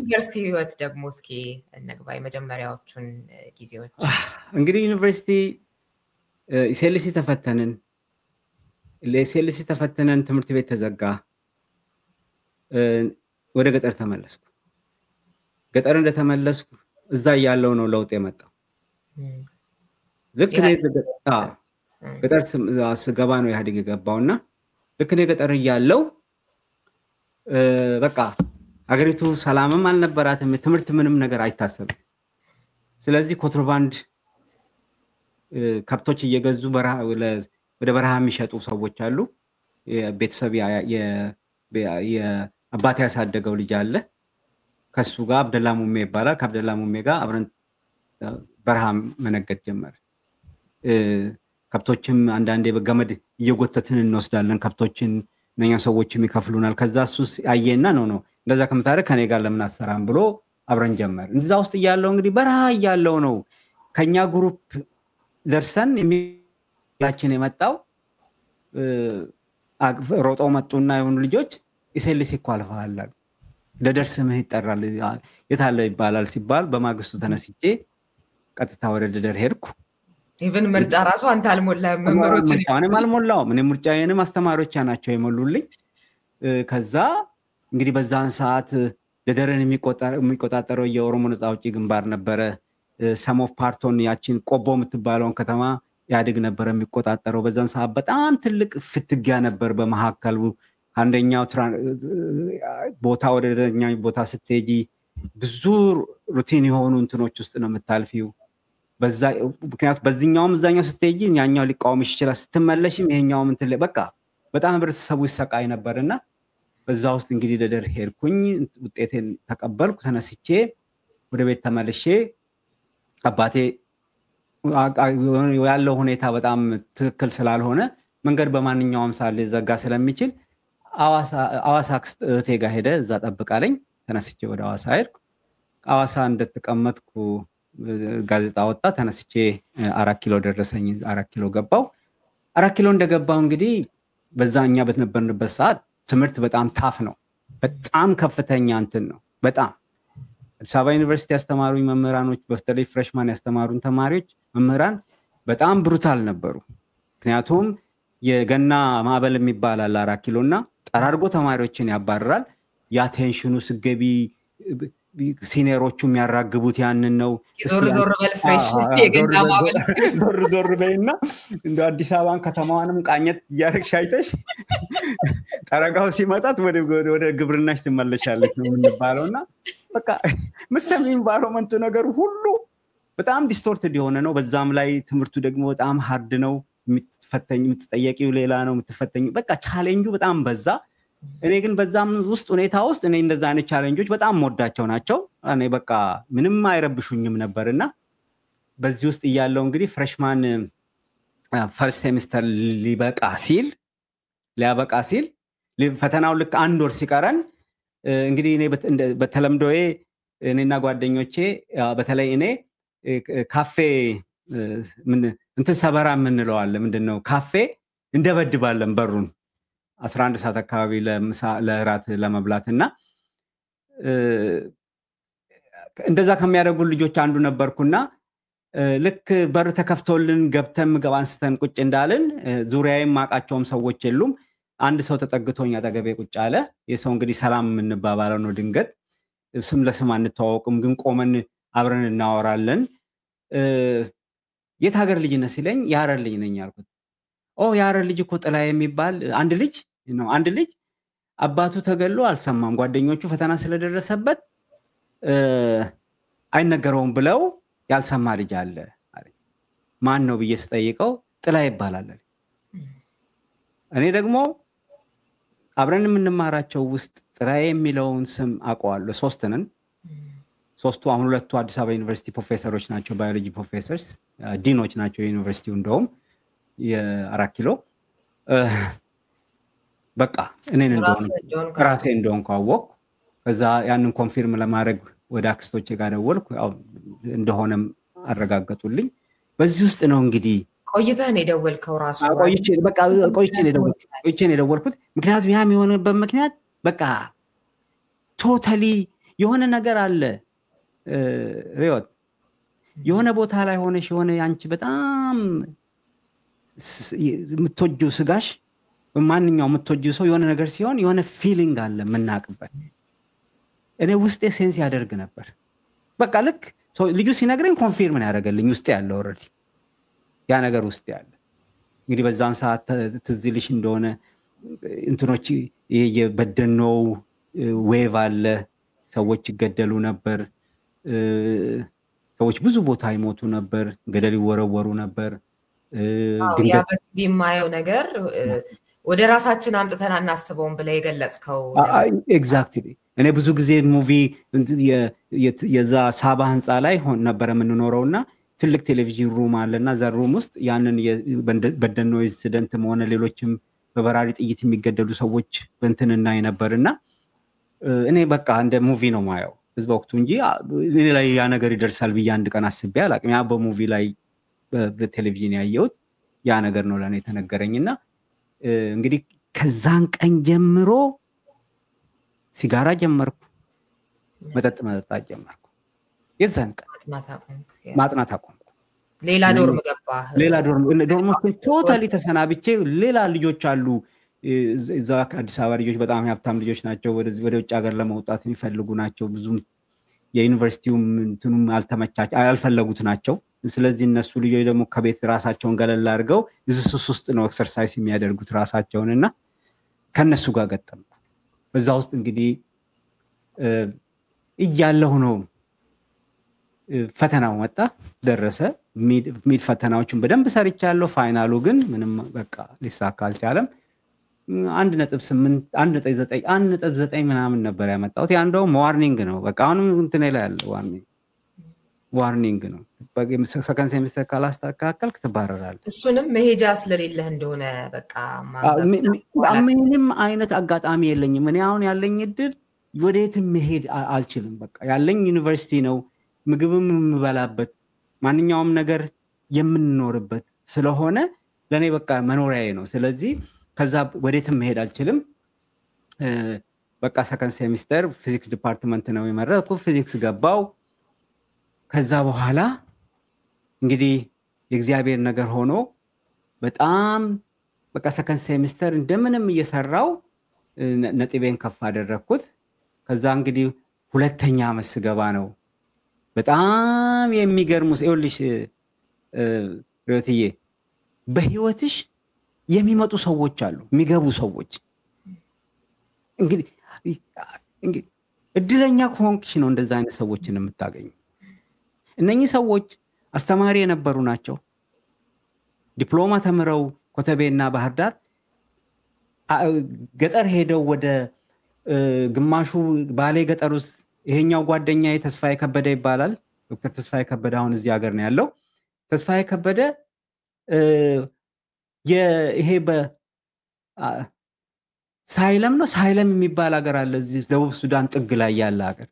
ዩኒቨርሲቲ ህይወት ደግሞ እስኪ እንግባ የመጀመሪያዎቹን ጊዜዎች እንግዲህ ዩኒቨርሲቲ ኢሴልሲ ተፈተንን ለኢሴልሲ ተፈተነን ትምህርት ቤት ተዘጋ ወደ ገጠር ተመለስኩ ገጠር እንደተመለስኩ እዛ ያለው ነው ለውጥ የመጣው ልክ ነው ገጠር ስገባ ነው ኢህአዴግ የገባውና ልክ ነው ገጠር ያለው በቃ አገሪቱ ሰላምም አልነበራትም ትምህርት ምንም ነገር አይታሰብም ስለዚህ ኮንትሮባንድ ከብቶች እየገዙ ወደ በረሃ የሚሸጡ ሰዎች አሉ ቤተሰብ የአባቴ ያሳደገው ልጅ አለ ከሱ ጋር አብደላ ሙሜ ይባላል ከአብደላ ሙሜ ጋር አብረን በረሃ መነገድ ጀመረ ከብቶችም አንዳንዴ በገመድ እየጎተትን እንወስዳለን ከብቶችን ነኛ ሰዎችም ይከፍሉናል ከዛ እሱ አየና ነው እንደዛ ከምታረ ከኔ ጋር ለምን አሰራም ብሎ አብረን ጀመር እዛ ውስጥ ያለው እንግዲህ በረሃ ያለው ነው ከኛ ግሩፕ ደርሰን የሚላችን የመጣው ሮጦ መጡና የሆኑ ልጆች ኢሴልሲ ኳልፋል ለደርስምህ ይጠራል የታለ ይባላል ሲባል በማግስቱ ተነስቼ ቀጥታ ወደ ደደር ሄድኩ ኢቭን ምርጫ ራሱ አንተ አልሞላም መመሮችን እኔም አልሞላውም እኔ ምርጫዬንም አስተማሪዎች ናቸው የሞሉልኝ ከዛ እንግዲህ በዛን ሰዓት ደደርን የሚቆጣጠረው የኦሮሞ ነፃ አውጪ ግንባር ነበረ ሰም ኦፍ ፓርቶን ያቺን ቆቦ የምትባለውን ከተማ ያድግ ነበር የሚቆጣጠረው በዛን ሰዓት በጣም ትልቅ ፍትጊያ ነበር በመሐከሉ አንደኛው ቦታ ወደ ደኛው ቦታ ስትሄጂ ብዙ ሩቲን የሆኑ እንትኖች ውስጥ ነው የምታልፊው በዛ ምክንያት በዚህኛውም እዛኛው ስትሄጂ ያኛው ሊቃወምሽ ይችላል ስትመለሽም ይሄኛውም እንትን በቃ በጣም ህብረተሰቡ ይሰቃይ ነበርና በዛ ውስጥ እንግዲህ ደደር ሄድኩኝ ውጤቴን ተቀበልኩ ተነስቼ ወደ ቤት ተመልሼ አባቴ ያለው ሁኔታ በጣም ትክክል ስላልሆነ መንገድ በማንኛውም ሳለ ዘጋ ስለሚችል አዋሳ እህቴ ጋር ሄደ እዛ ጠብቃለኝ ተነስቼ ወደ አዋሳ ሄድኩ አዋሳ እንደተቀመጥኩ ጋዜጣ ወጣ ተነስቼ 4 ኪሎ ደረሰኝ 4 ኪሎ ገባው 4 ኪሎ እንደገባው እንግዲህ በዛኛ በተነበርንበት ሰዓት ትምህርት በጣም ታፍ ነው በጣም ከፍተኛ እንትን ነው በጣም አዲስ አበባ ዩኒቨርሲቲ ያስተማሩኝ መምህራኖች በተለይ ፍሬሽማን ያስተማሩን ተማሪዎች መምህራን በጣም ብሩታል ነበሩ ምክንያቱም የገና ማዕበል የሚባል አለ 4 ኪሎና ጠራርጎ ተማሪዎችን ያባረራል ያቴንሽኑ ስገቢ ሲኒየሮቹ የሚያራግቡት ያንን ነው ዞር በል ፍሬሽ የገና ማዕበል ዞር በይና እንደ አዲስ አበባን ከተማዋንም ቃኘት ያርክሽ አይተሽ ጠረጋው ሲመጣት ወደ ግብርናሽ ትመለሻለች ነው የምንባለውና በቃ ምሰም ኢንቫይሮንመንቱ ነገር ሁሉ በጣም ዲስቶርትድ የሆነ ነው በዛም ላይ ትምህርቱ ደግሞ በጣም ሃርድ ነው የምትጠየቂው ሌላ ነው የምትፈተኝ በቃ ቻሌንጁ በጣም በዛ እኔ ግን በዛም ውስጥ ሁኔታ ውስጥ እኔ እንደዛ አይነት ቻሌንጆች በጣም ሞዳቸው ናቸው እኔ በቃ ምንም አይረብሹኝም ነበርና በዚህ ውስጥ ያለው እንግዲህ ፍሬሽማን ፈርስት ሴሚስተር ሊያበቃ ሲል ፈተናው ልክ 1 ወር ሲቀረን እንግዲህ እኔ በተለምዶዬ እኔና ጓደኞቼ በተለይ እኔ ካፌ ምን እንትን ሰበራ ምንለው አለ ምንድነው ካፌ እንደበድባለን በሩን 11 ሰዓት አካባቢ ለራት ለመብላትና እንደዛ ከሚያደርጉ ልጆች አንዱ ነበርኩና ልክ በር ተከፍቶልን ገብተን ምግብ አንስተን ቁጭ እንዳልን ዙሪያዬም ማቃቸውም ሰዎች የሉም አንድ ሰው ተጠግቶኝ አጠገቤ ቁጭ አለ የሰው እንግዲህ ሰላም እንባባለው ነው ድንገት ስም ለስም አንተዋወቅም ግን ቆመን አብረን እናወራለን የት ሀገር ልጅ ነህ ሲለኝ ያረር ልጅ ነኝ አልኩት ያረር ልጅ እኮ ጥላ የሚባል አንድ ልጅ አባቱ ተገሎ አልሰማም ጓደኞቹ ፈተና ስለደረሰበት አይነገረውም ብለው ያልሰማ ልጅ አለ አለኝ ማን ነው ብዬ ስጠይቀው ጥላ ይባላል እኔ ደግሞ አብረን የምንማራቸው ውስጥ ጥራዬ የሚለውን ስም አውቀዋለሁ ሶስቱ አሁን ሁለቱ አዲስ አበባ ዩኒቨርሲቲ ፕሮፌሰሮች ናቸው ባዮሎጂ ፕሮፌሰርስ ዲኖች ናቸው ዩኒቨርሲቲው እንደውም የ4 ኪሎ በቃ እኔን ራሴ እንደሆንኩ አወቅኩ ከዛ ያንን ኮንፊርም ለማድረግ ወደ አክስቶቼ ጋር ደወልኩ እንደሆነም አረጋገጡልኝ በዚህ ውስጥ ነው እንግዲህ ቆይተህ ነው የደወልከው ራሱ ቆይቼ ነው የደወልኩት ምክንያቱም ያም የሆነበት ምክንያት በቃ ቶታሊ የሆነ ነገር አለ ሪዮት የሆነ ቦታ ላይ ሆነሽ የሆነ ያንቺ በጣም የምትወጂው ስጋሽ ማንኛውም የምትወጂው ሰው የሆነ ነገር ሲሆን የሆነ ፊሊንግ አለ የምናቅበት እኔ ውስጤ ሴንስ ያደርግ ነበር በቃ ልክ ልጁ ሲነግረኝ ኮንፊርም ያደርገልኝ ውስጤ ያለ ኦሬዲ ያ ነገር ውስጤ ያለ እንግዲህ በዛን ሰዓት ትዝልሽ እንደሆነ እንትኖች የበደነው ዌቭ አለ ሰዎች ይገደሉ ነበር ሰዎች ብዙ ቦታ ይሞቱ ነበር ገደል ይወረወሩ ነበር ያ በሚማየው ነገር ወደ ራሳችን አምጥተን አናስበውም ብለ የገለጽከው ኤግዛክትሊ እኔ ብዙ ጊዜ ሙቪ የዛ ሳባ ህንፃ ላይ ነበር የምንኖረውና ትልቅ ቴሌቪዥን ሩም አለና ዛ ሩም ውስጥ ያንን በደነው ኢንሲደንት ሆነ ሌሎችም በበራሪ ጥይት የሚገደሉ ሰዎች በእንትንና የነበርና እኔ በቃ እንደ ሙቪ ነው ማየው በወቅቱ እንጂ ሌላ ያ ነገር ይደርሳል ብዬ አንድ ቀን አስቤ አላቅም ያ በሙቪ ላይ በቴሌቪዥን ያየሁት ያ ነገር ነው ለኔ ተነገረኝና እንግዲህ ከዛን ቀን ጀምሮ ሲጋራ ጀመርኩ መጠጥ መጠጣት ጀመርኩ የዛን ቀን ማጥናት አቆምኩ ሌላ ዶርም ገባ ሌላ ዶርሞችን ቶታሊ ተሰናብቼ ሌላ ልጆች አሉ እዛ አዲስ አበባ ልጆች በጣም ሀብታም ልጆች ናቸው ወደ ውጭ ሀገር ለመውጣት የሚፈልጉ ናቸው ብዙ የዩኒቨርሲቲውም እንትኑም አልፈለጉት ናቸው ስለዚህ እነሱ ልጆች ደግሞ ከቤት ራሳቸውን ገለል አድርገው እዚህ ውስጥ ነው ኤክሰርሳይዝ የሚያደርጉት ራሳቸውንና ከነሱ ጋር ገጠምኩ በዛ ውስጥ እንግዲህ እያለሁ ነው ፈተናው መጣ ደረሰ ሚድ ፈተናዎችን በደንብ ሰርቻለሁ ፋይናሉ ግን ምንም በቃ ሊሳካ አልቻለም 1.9 ምናምን ነበር ያመጣሁት ያ እንደውም ዋርኒንግ ነው በቃ አሁንም እንትን ላይ ያለ ዋርኒንግ ነው ሰከንድ ሴሚስተር ካላስተካከልክ ትባረራለህ እሱንም መሄጃ ስለሌለህ እንደሆነ በቃ ምንም አይነት አጋጣሚ የለኝም እኔ አሁን ያለኝ እድል ወዴትም መሄድ አልችልም በቃ ያለኝ ዩኒቨርሲቲ ነው ምግብም የምበላበት ማንኛውም ነገር የምንኖርበት ስለሆነ ለኔ በቃ መኖሪያዬ ነው ስለዚህ ከዛ ወዴትም መሄድ አልችልም በቃ ሰከንድ ሴሚስተር ፊዚክስ ዲፓርትመንት ነው የመረጥኩ ፊዚክስ ገባው ከዛ በኋላ እንግዲህ የእግዚአብሔር ነገር ሆኖ በጣም በቃ ሰከንድ ሴሚስተር እንደምንም እየሰራው ነጥቤን ከፍ አደረኩት ከዛ እንግዲህ ሁለተኛ ዓመት ስገባ ነው በጣም የሚገርሙ ይኸውልሽ ሪዮትዬ በህይወትሽ የሚመጡ ሰዎች አሉ የሚገቡ ሰዎች እንግዲህ እድለኛ ከሆንክሽ ነው እንደዛ አይነት ሰዎችን የምታገኙ እነኚህ ሰዎች አስተማሪ የነበሩ ናቸው ዲፕሎማ ተምረው ኮተቤና ባህር ዳር ገጠር ሄደው ወደ ግማሹ ባሌ ገጠር ውስጥ ይሄኛው ጓደኛዬ ተስፋዬ ከበደ ይባላል ዶክተር ተስፋዬ ከበደ አሁን እዚህ ሀገር ነው ያለው ተስፋዬ ከበደ ይሄ ሳይለም ነው ሳይለም የሚባል ሀገር አለ እዚህ ደቡብ ሱዳን ጥግ ላይ ያለ ሀገር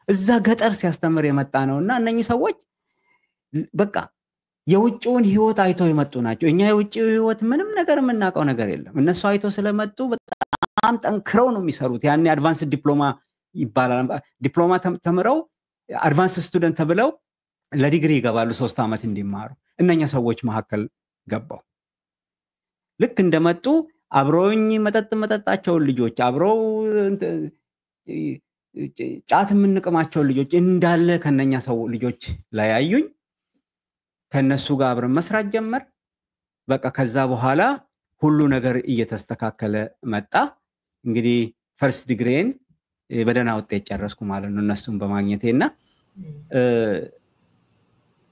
እዛ ገጠር ሲያስተምር የመጣ ነውና እነኚህ ሰዎች በቃ የውጭውን ህይወት አይተው የመጡ ናቸው እኛ የውጭው ህይወት ምንም ነገር የምናውቀው ነገር የለም እነሱ አይተው ስለመጡ በጣም ጠንክረው ነው የሚሰሩት ያኔ አድቫንስ ዲፕሎማ ይባላል ዲፕሎማ ተምረው አድቫንስ ስቱደንት ተብለው ለዲግሪ ይገባሉ 3 አመት እንዲማሩ እነኛ ሰዎች መሐከል ገባው ልክ እንደመጡ አብሮኝ መጠጣቸው ልጆች አብረው ጫት የምንቀማቸው ልጆች እንዳለ ከነኛ ሰው ልጆች ላይ አዩኝ ከነሱ ጋር አብረን መስራት ጀመር በቃ ከዛ በኋላ ሁሉ ነገር እየተስተካከለ መጣ እንግዲህ ፈርስት ዲግሪን በደና ውጤት ጨረስኩ ማለት ነው እነሱን በማግኘቴና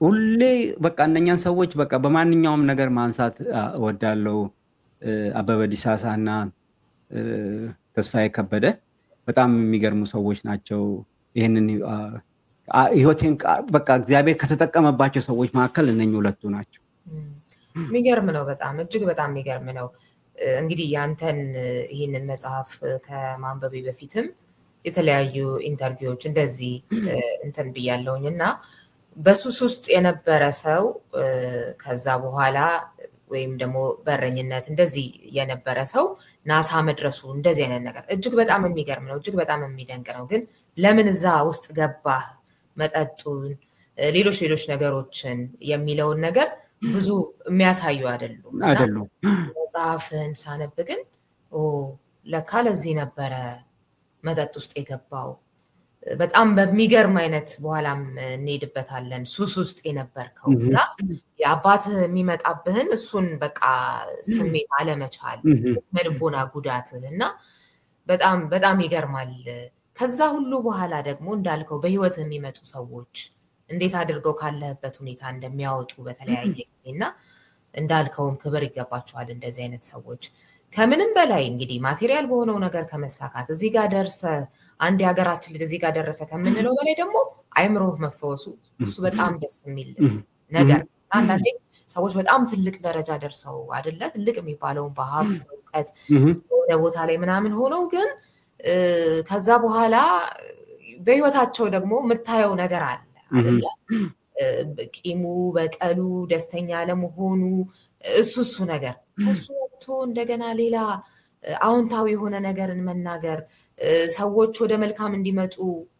ሁሌ በቃ እነኛን ሰዎች በቃ በማንኛውም ነገር ማንሳት ወዳለው አበበ ዲሳሳና ተስፋዬ ከበደ በጣም የሚገርሙ ሰዎች ናቸው ይሄንን ህይወቴን በቃ እግዚአብሔር ከተጠቀመባቸው ሰዎች መካከል እነኚህ ሁለቱ ናቸው የሚገርም ነው በጣም እጅግ በጣም የሚገርም ነው እንግዲህ ያንተን ይሄንን መጽሐፍ ከማንበቤ በፊትም የተለያዩ ኢንተርቪዎች እንደዚህ እንትን ብያለሁኝና በሱስ ውስጥ የነበረ ሰው ከዛ በኋላ ወይም ደግሞ በረኝነት እንደዚህ የነበረ ሰው ናሳ መድረሱ እንደዚህ አይነት ነገር እጅግ በጣም የሚገርም ነው፣ እጅግ በጣም የሚደንቅ ነው። ግን ለምን እዛ ውስጥ ገባህ መጠጡን ሌሎች ነገሮችን የሚለውን ነገር ብዙ የሚያሳዩ አይደሉም። መጽሐፍን ሳነብ ግን ለካ ለዚህ ነበረ መጠጥ ውስጥ የገባው በጣም በሚገርም አይነት በኋላም እንሄድበታለን ሱስ ውስጥ የነበርከው እና የአባትህ የሚመጣብህን እሱን በቃ ስሜት አለመቻል መልቦና ጉዳትህ እና በጣም በጣም ይገርማል። ከዛ ሁሉ በኋላ ደግሞ እንዳልከው በህይወት የሚመጡ ሰዎች እንዴት አድርገው ካለህበት ሁኔታ እንደሚያወጡ በተለያየ ጊዜና እንዳልከውም ክብር ይገባቸዋል እንደዚህ አይነት ሰዎች። ከምንም በላይ እንግዲህ ማቴሪያል በሆነው ነገር ከመሳካት እዚህ ጋር ደርሰ አንድ የሀገራችን ልጅ እዚህ ጋር ደረሰ ከምንለው በላይ ደግሞ አይምሮህ መፈወሱ እሱ በጣም ደስ የሚል ነገር። አንዳንዴ ሰዎች በጣም ትልቅ ደረጃ ደርሰው አይደለ ትልቅ የሚባለውን በሀብት እውቀት ወደ ቦታ ላይ ምናምን ሆነው ግን ከዛ በኋላ በህይወታቸው ደግሞ የምታየው ነገር አለ አይደለ ቂሙ፣ በቀሉ፣ ደስተኛ ለመሆኑ እሱ ነገር እሱ ወጥቶ እንደገና ሌላ አዎንታዊ የሆነ ነገርን መናገር ሰዎች ወደ መልካም እንዲመጡ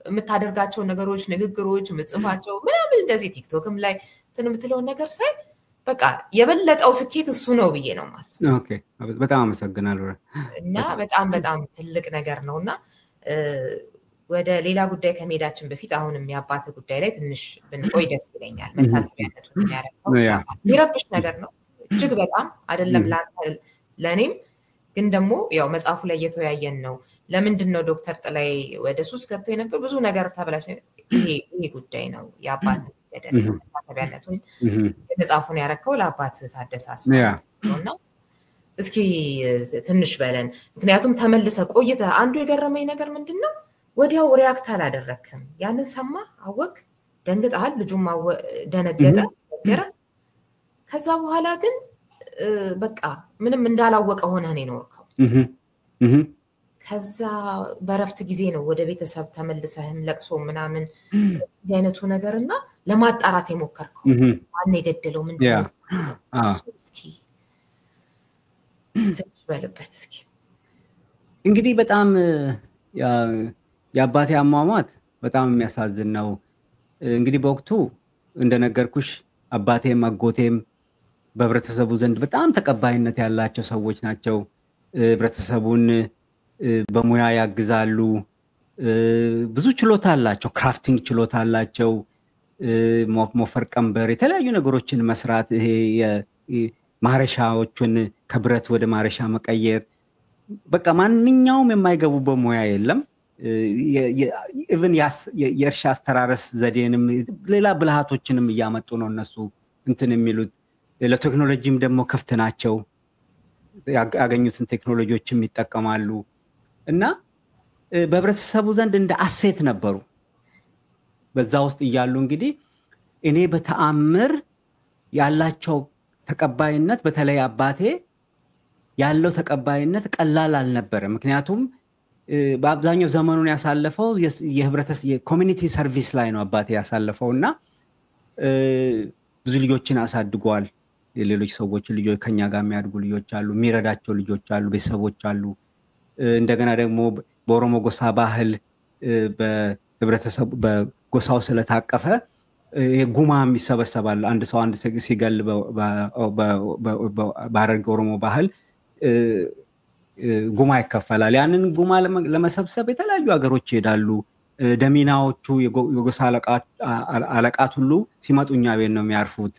የምታደርጋቸው ነገሮች፣ ንግግሮች፣ ምጽፋቸው ምናምን እንደዚህ ቲክቶክም ላይ የምትለውን ነገር ሳይ በቃ የበለጠው ስኬት እሱ ነው ብዬ ነው የማስበው። ኦኬ በጣም አመሰግናለሁ። እና በጣም በጣም ትልቅ ነገር ነውና ወደ ሌላ ጉዳይ ከመሄዳችን በፊት አሁንም የአባትህ ጉዳይ ላይ ትንሽ ብንቆይ ደስ ይለኛል። መታሰቢያነቱን የሚያደርገው የሚረብሽ ነገር ነው እጅግ በጣም አይደለም ለእኔም ግን ደግሞ ያው መጽሐፉ ላይ እየተወያየን ነው። ለምንድን ነው ዶክተር ጥላይ ወደ ሱስ ገብቶ የነበር ብዙ ነገር ተብላሽ ይሄ ጉዳይ ነው የአባትህ ገደል ነው። መታሰቢያነቱን መጽሐፉን ያረከው ለአባትህ ታደሰ አስፋውና እስኪ ትንሽ በለን። ምክንያቱም ተመልሰ ቆይተ አንዱ የገረመኝ ነገር ምንድን ነው ወዲያው ሪያክት አላደረክም። ያንን ሰማ አወቅ ደንግጠሃል፣ ልጁም ደነገጠ ነገረ። ከዛ በኋላ ግን በቃ ምንም እንዳላወቀ ሆነህ ነው የኖርከው። ከዛ በረፍት ጊዜ ነው ወደ ቤተሰብ ተመልሰህም ለቅሶ ምናምን አይነቱ ነገርና ለማጣራት የሞከርከው ማን የገደለው ምንድን ነው? እስኪ ትንሽ በልበት እስኪ። እንግዲህ በጣም የአባቴ አሟሟት በጣም የሚያሳዝን ነው። እንግዲህ በወቅቱ እንደነገርኩሽ አባቴም አጎቴም በህብረተሰቡ ዘንድ በጣም ተቀባይነት ያላቸው ሰዎች ናቸው። ህብረተሰቡን በሙያ ያግዛሉ። ብዙ ችሎታ አላቸው፣ ክራፍቲንግ ችሎታ አላቸው። ሞፈር፣ ቀንበር፣ የተለያዩ ነገሮችን መስራት፣ ይሄ ማረሻዎቹን ከብረት ወደ ማረሻ መቀየር፣ በቃ ማንኛውም የማይገቡበት ሙያ የለም። ኢቭን የእርሻ አስተራረስ ዘዴንም ሌላ ብልሃቶችንም እያመጡ ነው እነሱ እንትን የሚሉት። ለቴክኖሎጂም ደግሞ ክፍት ናቸው። ያገኙትን ቴክኖሎጂዎችም ይጠቀማሉ እና በህብረተሰቡ ዘንድ እንደ አሴት ነበሩ። በዛ ውስጥ እያሉ እንግዲህ እኔ በተአምር ያላቸው ተቀባይነት በተለይ አባቴ ያለው ተቀባይነት ቀላል አልነበረም። ምክንያቱም በአብዛኛው ዘመኑን ያሳለፈው የህብረተሰብ የኮሚኒቲ ሰርቪስ ላይ ነው አባቴ ያሳለፈው እና ብዙ ልጆችን አሳድጓል። የሌሎች ሰዎች ልጆች ከኛ ጋር የሚያድጉ ልጆች አሉ፣ የሚረዳቸው ልጆች አሉ፣ ቤተሰቦች አሉ። እንደገና ደግሞ በኦሮሞ ጎሳ ባህል በህብረተሰቡ በጎሳው ስለታቀፈ ጉማም ይሰበሰባል። አንድ ሰው አንድ ሲገል በሐረርጌ ኦሮሞ ባህል ጉማ ይከፈላል። ያንን ጉማ ለመሰብሰብ የተለያዩ ሀገሮች ይሄዳሉ። ደሚናዎቹ የጎሳ አለቃት ሁሉ ሲመጡ እኛ ቤት ነው የሚያርፉት።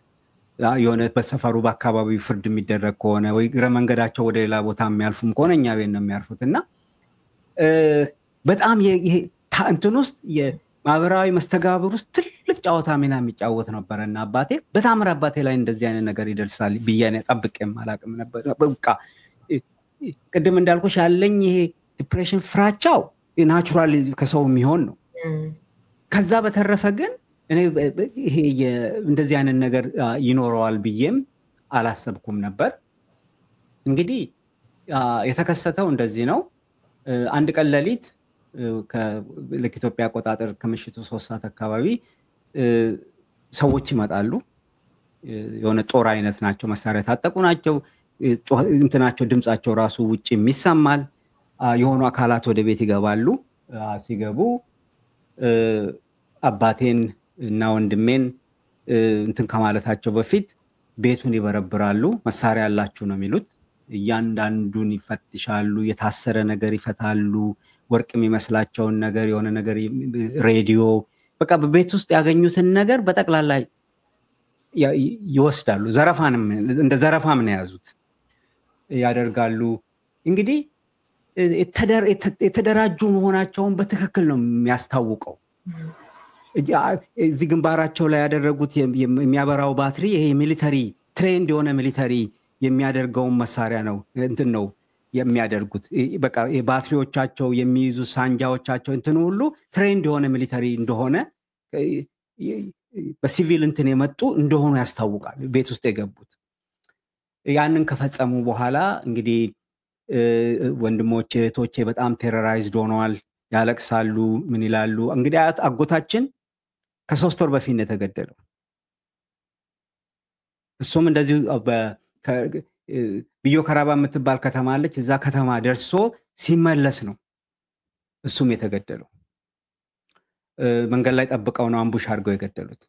የሆነ በሰፈሩ በአካባቢው ፍርድ የሚደረግ ከሆነ ወይ እግረ መንገዳቸው ወደ ሌላ ቦታ የሚያልፉም ከሆነ እኛ ቤት ነው የሚያርፉት እና በጣም እንትን ውስጥ የማህበራዊ መስተጋብር ውስጥ ትልቅ ጨዋታ ሚና የሚጫወት ነበረ እና አባቴ በታምር አባቴ ላይ እንደዚህ አይነት ነገር ይደርሳል ብዬ ጠብቄም አላውቅም ነበር። በቃ ቅድም እንዳልኩሽ ያለኝ ይሄ ዲፕሬሽን ፍራቻው ናቹራሊ ከሰው የሚሆን ነው። ከዛ በተረፈ ግን እኔ ይሄ እንደዚህ አይነት ነገር ይኖረዋል ብዬም አላሰብኩም ነበር። እንግዲህ የተከሰተው እንደዚህ ነው። አንድ ቀን ሌሊት ለኢትዮጵያ አቆጣጠር ከምሽቱ 3 ሰዓት አካባቢ ሰዎች ይመጣሉ። የሆነ ጦር አይነት ናቸው መሳሪያ ታጠቁ ናቸው እንትናቸው ድምጻቸው ራሱ ውጪ የሚሰማል የሆኑ አካላት ወደ ቤት ይገባሉ ሲገቡ አባቴን እና ወንድሜን እንትን ከማለታቸው በፊት ቤቱን ይበረብራሉ መሳሪያ ያላችሁ ነው የሚሉት እያንዳንዱን ይፈትሻሉ የታሰረ ነገር ይፈታሉ ወርቅ የሚመስላቸውን ነገር የሆነ ነገር ሬዲዮ በቃ በቤት ውስጥ ያገኙትን ነገር በጠቅላላ ይወስዳሉ ዘረፋንም እንደ ዘረፋም ነው ያዙት ያደርጋሉ እንግዲህ የተደራጁ መሆናቸውን በትክክል ነው የሚያስታውቀው እዚህ ግንባራቸው ላይ ያደረጉት የሚያበራው ባትሪ ይሄ ሚሊተሪ ትሬንድ የሆነ ሚሊተሪ የሚያደርገው መሳሪያ ነው እንትን ነው የሚያደርጉት በቃ ባትሪዎቻቸው የሚይዙ ሳንጃዎቻቸው እንትን ሁሉ ትሬንድ የሆነ ሚሊተሪ እንደሆነ በሲቪል እንትን የመጡ እንደሆኑ ያስታውቃል ቤት ውስጥ የገቡት ያንን ከፈጸሙ በኋላ እንግዲህ ወንድሞቼ እህቶቼ በጣም ቴሮራይዝድ ሆነዋል ያለቅሳሉ ምን ይላሉ እንግዲህ አጎታችን ከ3 ወር በፊት የተገደለው እሱም እንደዚህ ብዮ ከራባ የምትባል ከተማ አለች እዛ ከተማ ደርሶ ሲመለስ ነው እሱም የተገደለው መንገድ ላይ ጠብቀው ነው አምቡሽ አድርገው የገደሉት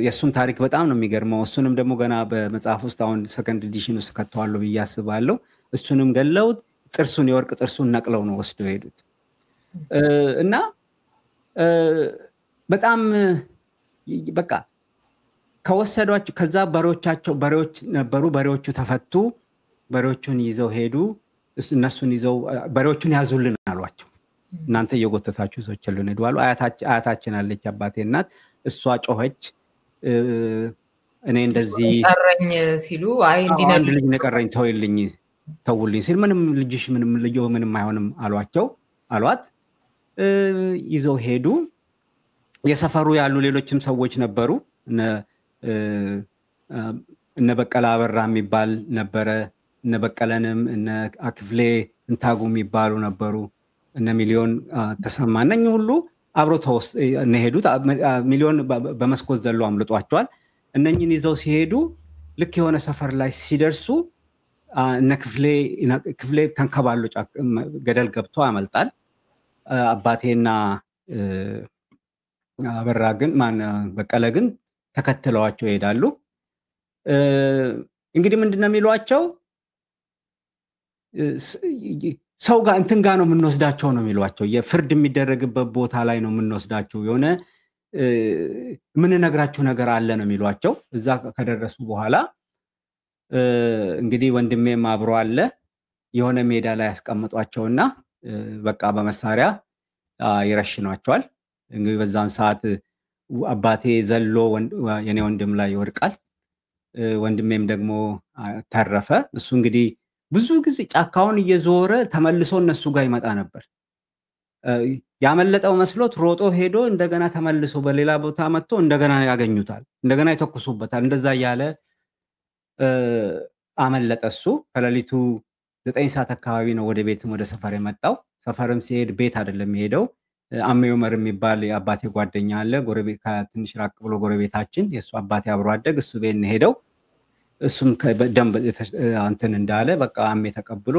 የሱም ታሪክ በጣም ነው የሚገርመው እሱንም ደግሞ ገና በመጽሐፍ ውስጥ አሁን ሰከንድ ኤዲሽን ውስጥ ከተዋለው በያስባለው እሱንም ገለውት ጥርሱን የወርቅ ጥርሱን ነቅለው ነው ወስደው ሄዱት እና በጣም በቃ ከወሰዷቸው ከዛ በሬዎች ነበሩ በሬዎቹ ተፈቱ በሬዎቹን ይዘው ሄዱ እነሱን ይዘው በሬዎቹን ያዙልን አሏቸው እናንተ እየጎተታችሁ ሰዎችን ሄዱ አሉ አያታችን አለች አባቴ እናት እሷ ጮኸች እኔ እንደዚህ ቀረኝ ሲሉ አይ አንድ ልጅ ነቀረኝ ተውልኝ ሲል ምንም ልጅሽ ምንም ልጅ ምንም አይሆንም አሏት ይዘው ሄዱ የሰፈሩ ያሉ ሌሎችም ሰዎች ነበሩ እነ በቀላ አበራ የሚባል ነበረ እነ በቀለንም እነ አክፍሌ እንታጉ የሚባሉ ነበሩ እነ ሚሊዮን ተሰማነኝ ሁሉ አብሮ ሄዱት ሚሊዮን በመስኮት ዘሎ አምልጧቸዋል እነኝን ይዘው ሲሄዱ ልክ የሆነ ሰፈር ላይ ሲደርሱ እነ ክፍሌ ተንከባሎ ገደል ገብቶ ያመልጣል አባቴና አበራ ግን በቀለ ግን ተከትለዋቸው ይሄዳሉ እንግዲህ ምንድነው የሚሏቸው ሰው ጋር እንትን ጋር ነው የምንወስዳቸው ነው የሚሏቸው የፍርድ የሚደረግበት ቦታ ላይ ነው የምንወስዳቸው የሆነ ምን ነግራችሁ ነገር አለ ነው የሚሏቸው እዛ ከደረሱ በኋላ እንግዲህ ወንድሜም አብሮ አለ የሆነ ሜዳ ላይ ያስቀምጧቸውና በቃ በመሳሪያ ይረሽኗቸዋል እንግዲህ በዛን ሰዓት አባቴ ዘሎ የኔ ወንድም ላይ ይወድቃል ወንድሜም ደግሞ ተረፈ እሱ እንግዲህ ብዙ ጊዜ ጫካውን እየዞረ ተመልሶ እነሱ ጋር ይመጣ ነበር ያመለጠው መስሎት ሮጦ ሄዶ እንደገና ተመልሶ በሌላ ቦታ መጥቶ እንደገና ያገኙታል እንደገና ይተኩሱበታል እንደዛ ያለ አመለጠሱ ከሌሊቱ 9 ሰዓት አካባቢ ነው ወደ ቤትም ወደ ሰፈር የመጣው ሰፈርም ሲሄድ ቤት አይደለም ሄደው አሜዮመር የሚባል የአባቴ ጓደኛ አለ ጎረቤት ከትንሽ ራቅ ብሎ ጎረቤታችን የሱ አባቴ አብሮ አደግ እሱ ቤት ነው ሄደው እሱም ደንብ እንትን እንዳለ በቃ አሜ ተቀብሎ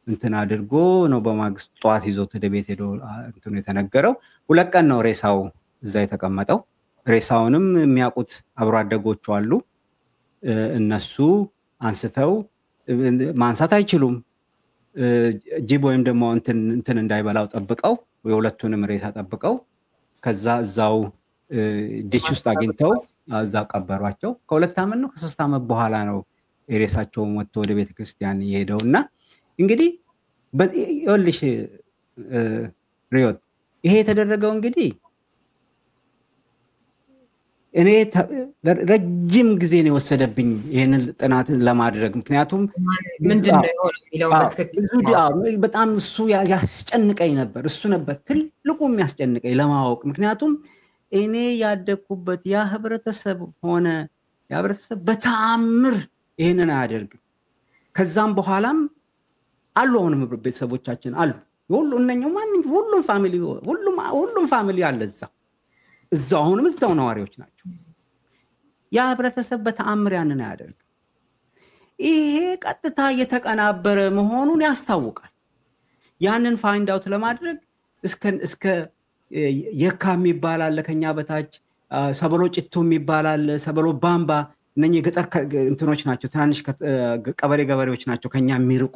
እንትን አድርጎ ነው በማግስት ጧት ይዞት ወደ ቤት ሄዶ እንትኑ የተነገረው 2 ቀን ነው ሬሳው እዛ የተቀመጠው ሬሳውንም የሚያውቁት አብሮ አደጎቹ አሉ እነሱ አንስተው ማንሳት አይችሉም ጂብ ወይም ደግሞ እንትን እንዳይበላው ጠብቀው የሁለቱንም ሬሳ ጠብቀው ከዛ እዛው ዲሽ ውስጥ አግኝተው እዛ ቀበሯቸው ከ2 ዓመት ነው ከ3 ዓመት በኋላ ነው ሬሳቸው ወጥቶ ወደ ቤተክርስቲያን የሄደውና እንግዲህ ይኸውልሽ ሪዮት ይሄ የተደረገው እንግዲህ እኔ ረጅም ጊዜ ነው ወሰደብኝ ይሄንን ጥናት ለማድረግ ምክንያቱም ምንድነው የሆነው በትክክል በጣም እሱ ያስጨንቀኝ ነበር እሱ ነበር ትልቁ የሚያስጨንቀኝ ለማወቅ ምክንያቱም እኔ ያደኩበት ያ ህብረተሰብ ሆነ ያ ህብረተሰብ በታምር ይሄንን አያደርግም ከዛም በኋላም አሉ አሁንም ቤተሰቦቻችን አሉ ሁሉ እነኛው ሁሉም ፋሚሊ አለ እዛው አሁንም እዛው ነዋሪዎች ናቸው ያ ህብረተሰብ በተአምር ያንን ያደርግ ይሄ ቀጥታ የተቀናበረ መሆኑን ያስታውቃል ያንን ፋይንድ አውት ለማድረግ እስከ የካም ይባላል ከኛ በታች ሰበሎ ጭቱም ይባላል ሰበሎ ባምባ እነኚህ ገጠር እንትኖች ናቸው ትናንሽ ገበሬዎች ናቸው ከኛ የሚርቁ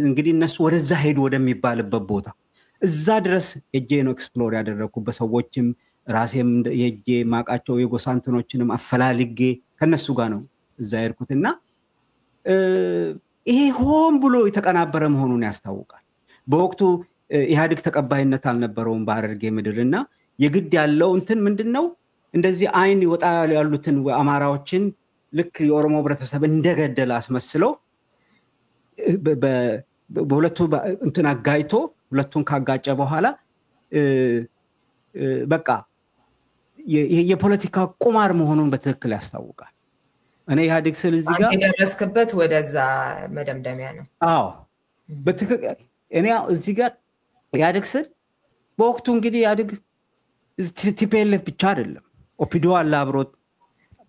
እንግዲህ እነሱ ወደዛ ሄዱ ወደሚባልበት ቦታ እዛ ድረስ እጄ ነው ኤክስፕሎር ያደረኩት በሰዎችም ራሴም የጄ ማቃቸው የጎሳንትኖችንም አፈላልጌ ከነሱ ጋር ነው እዛ ያርኩትና ይሄ ሆም ብሎ የተቀናበረ መሆኑን ያስታውቃል በወቅቱ ኢህአዴግ ተቀባይነት አልነበረውም በሐረርጌ ምድርና የግድ ያለው እንትን ምንድነው እንደዚህ አይን ይወጣ ያሉትን አማራዎችን ልክ የኦሮሞ ህብረተሰብ እንደገደለ አስመስለው በሁለቱ እንትን አጋይቶ ሁለቱን ካጋጨ በኋላ በቃ የፖለቲካ ቁማር መሆኑን በትክክል ያስታውቃል እኔ ኢህአዴግ ስለዚህ ጋር እንደደረስክበት ወደዛ መደምደሚያ ነው አዎ በትክክል እኔ እዚህ ጋር ኢህአዴግ ስል በወቅቱ እንግዲህ ኢህአዴግ ቲፒኤልኤፍ ብቻ አይደለም ኦፒዶ አለ አብሮት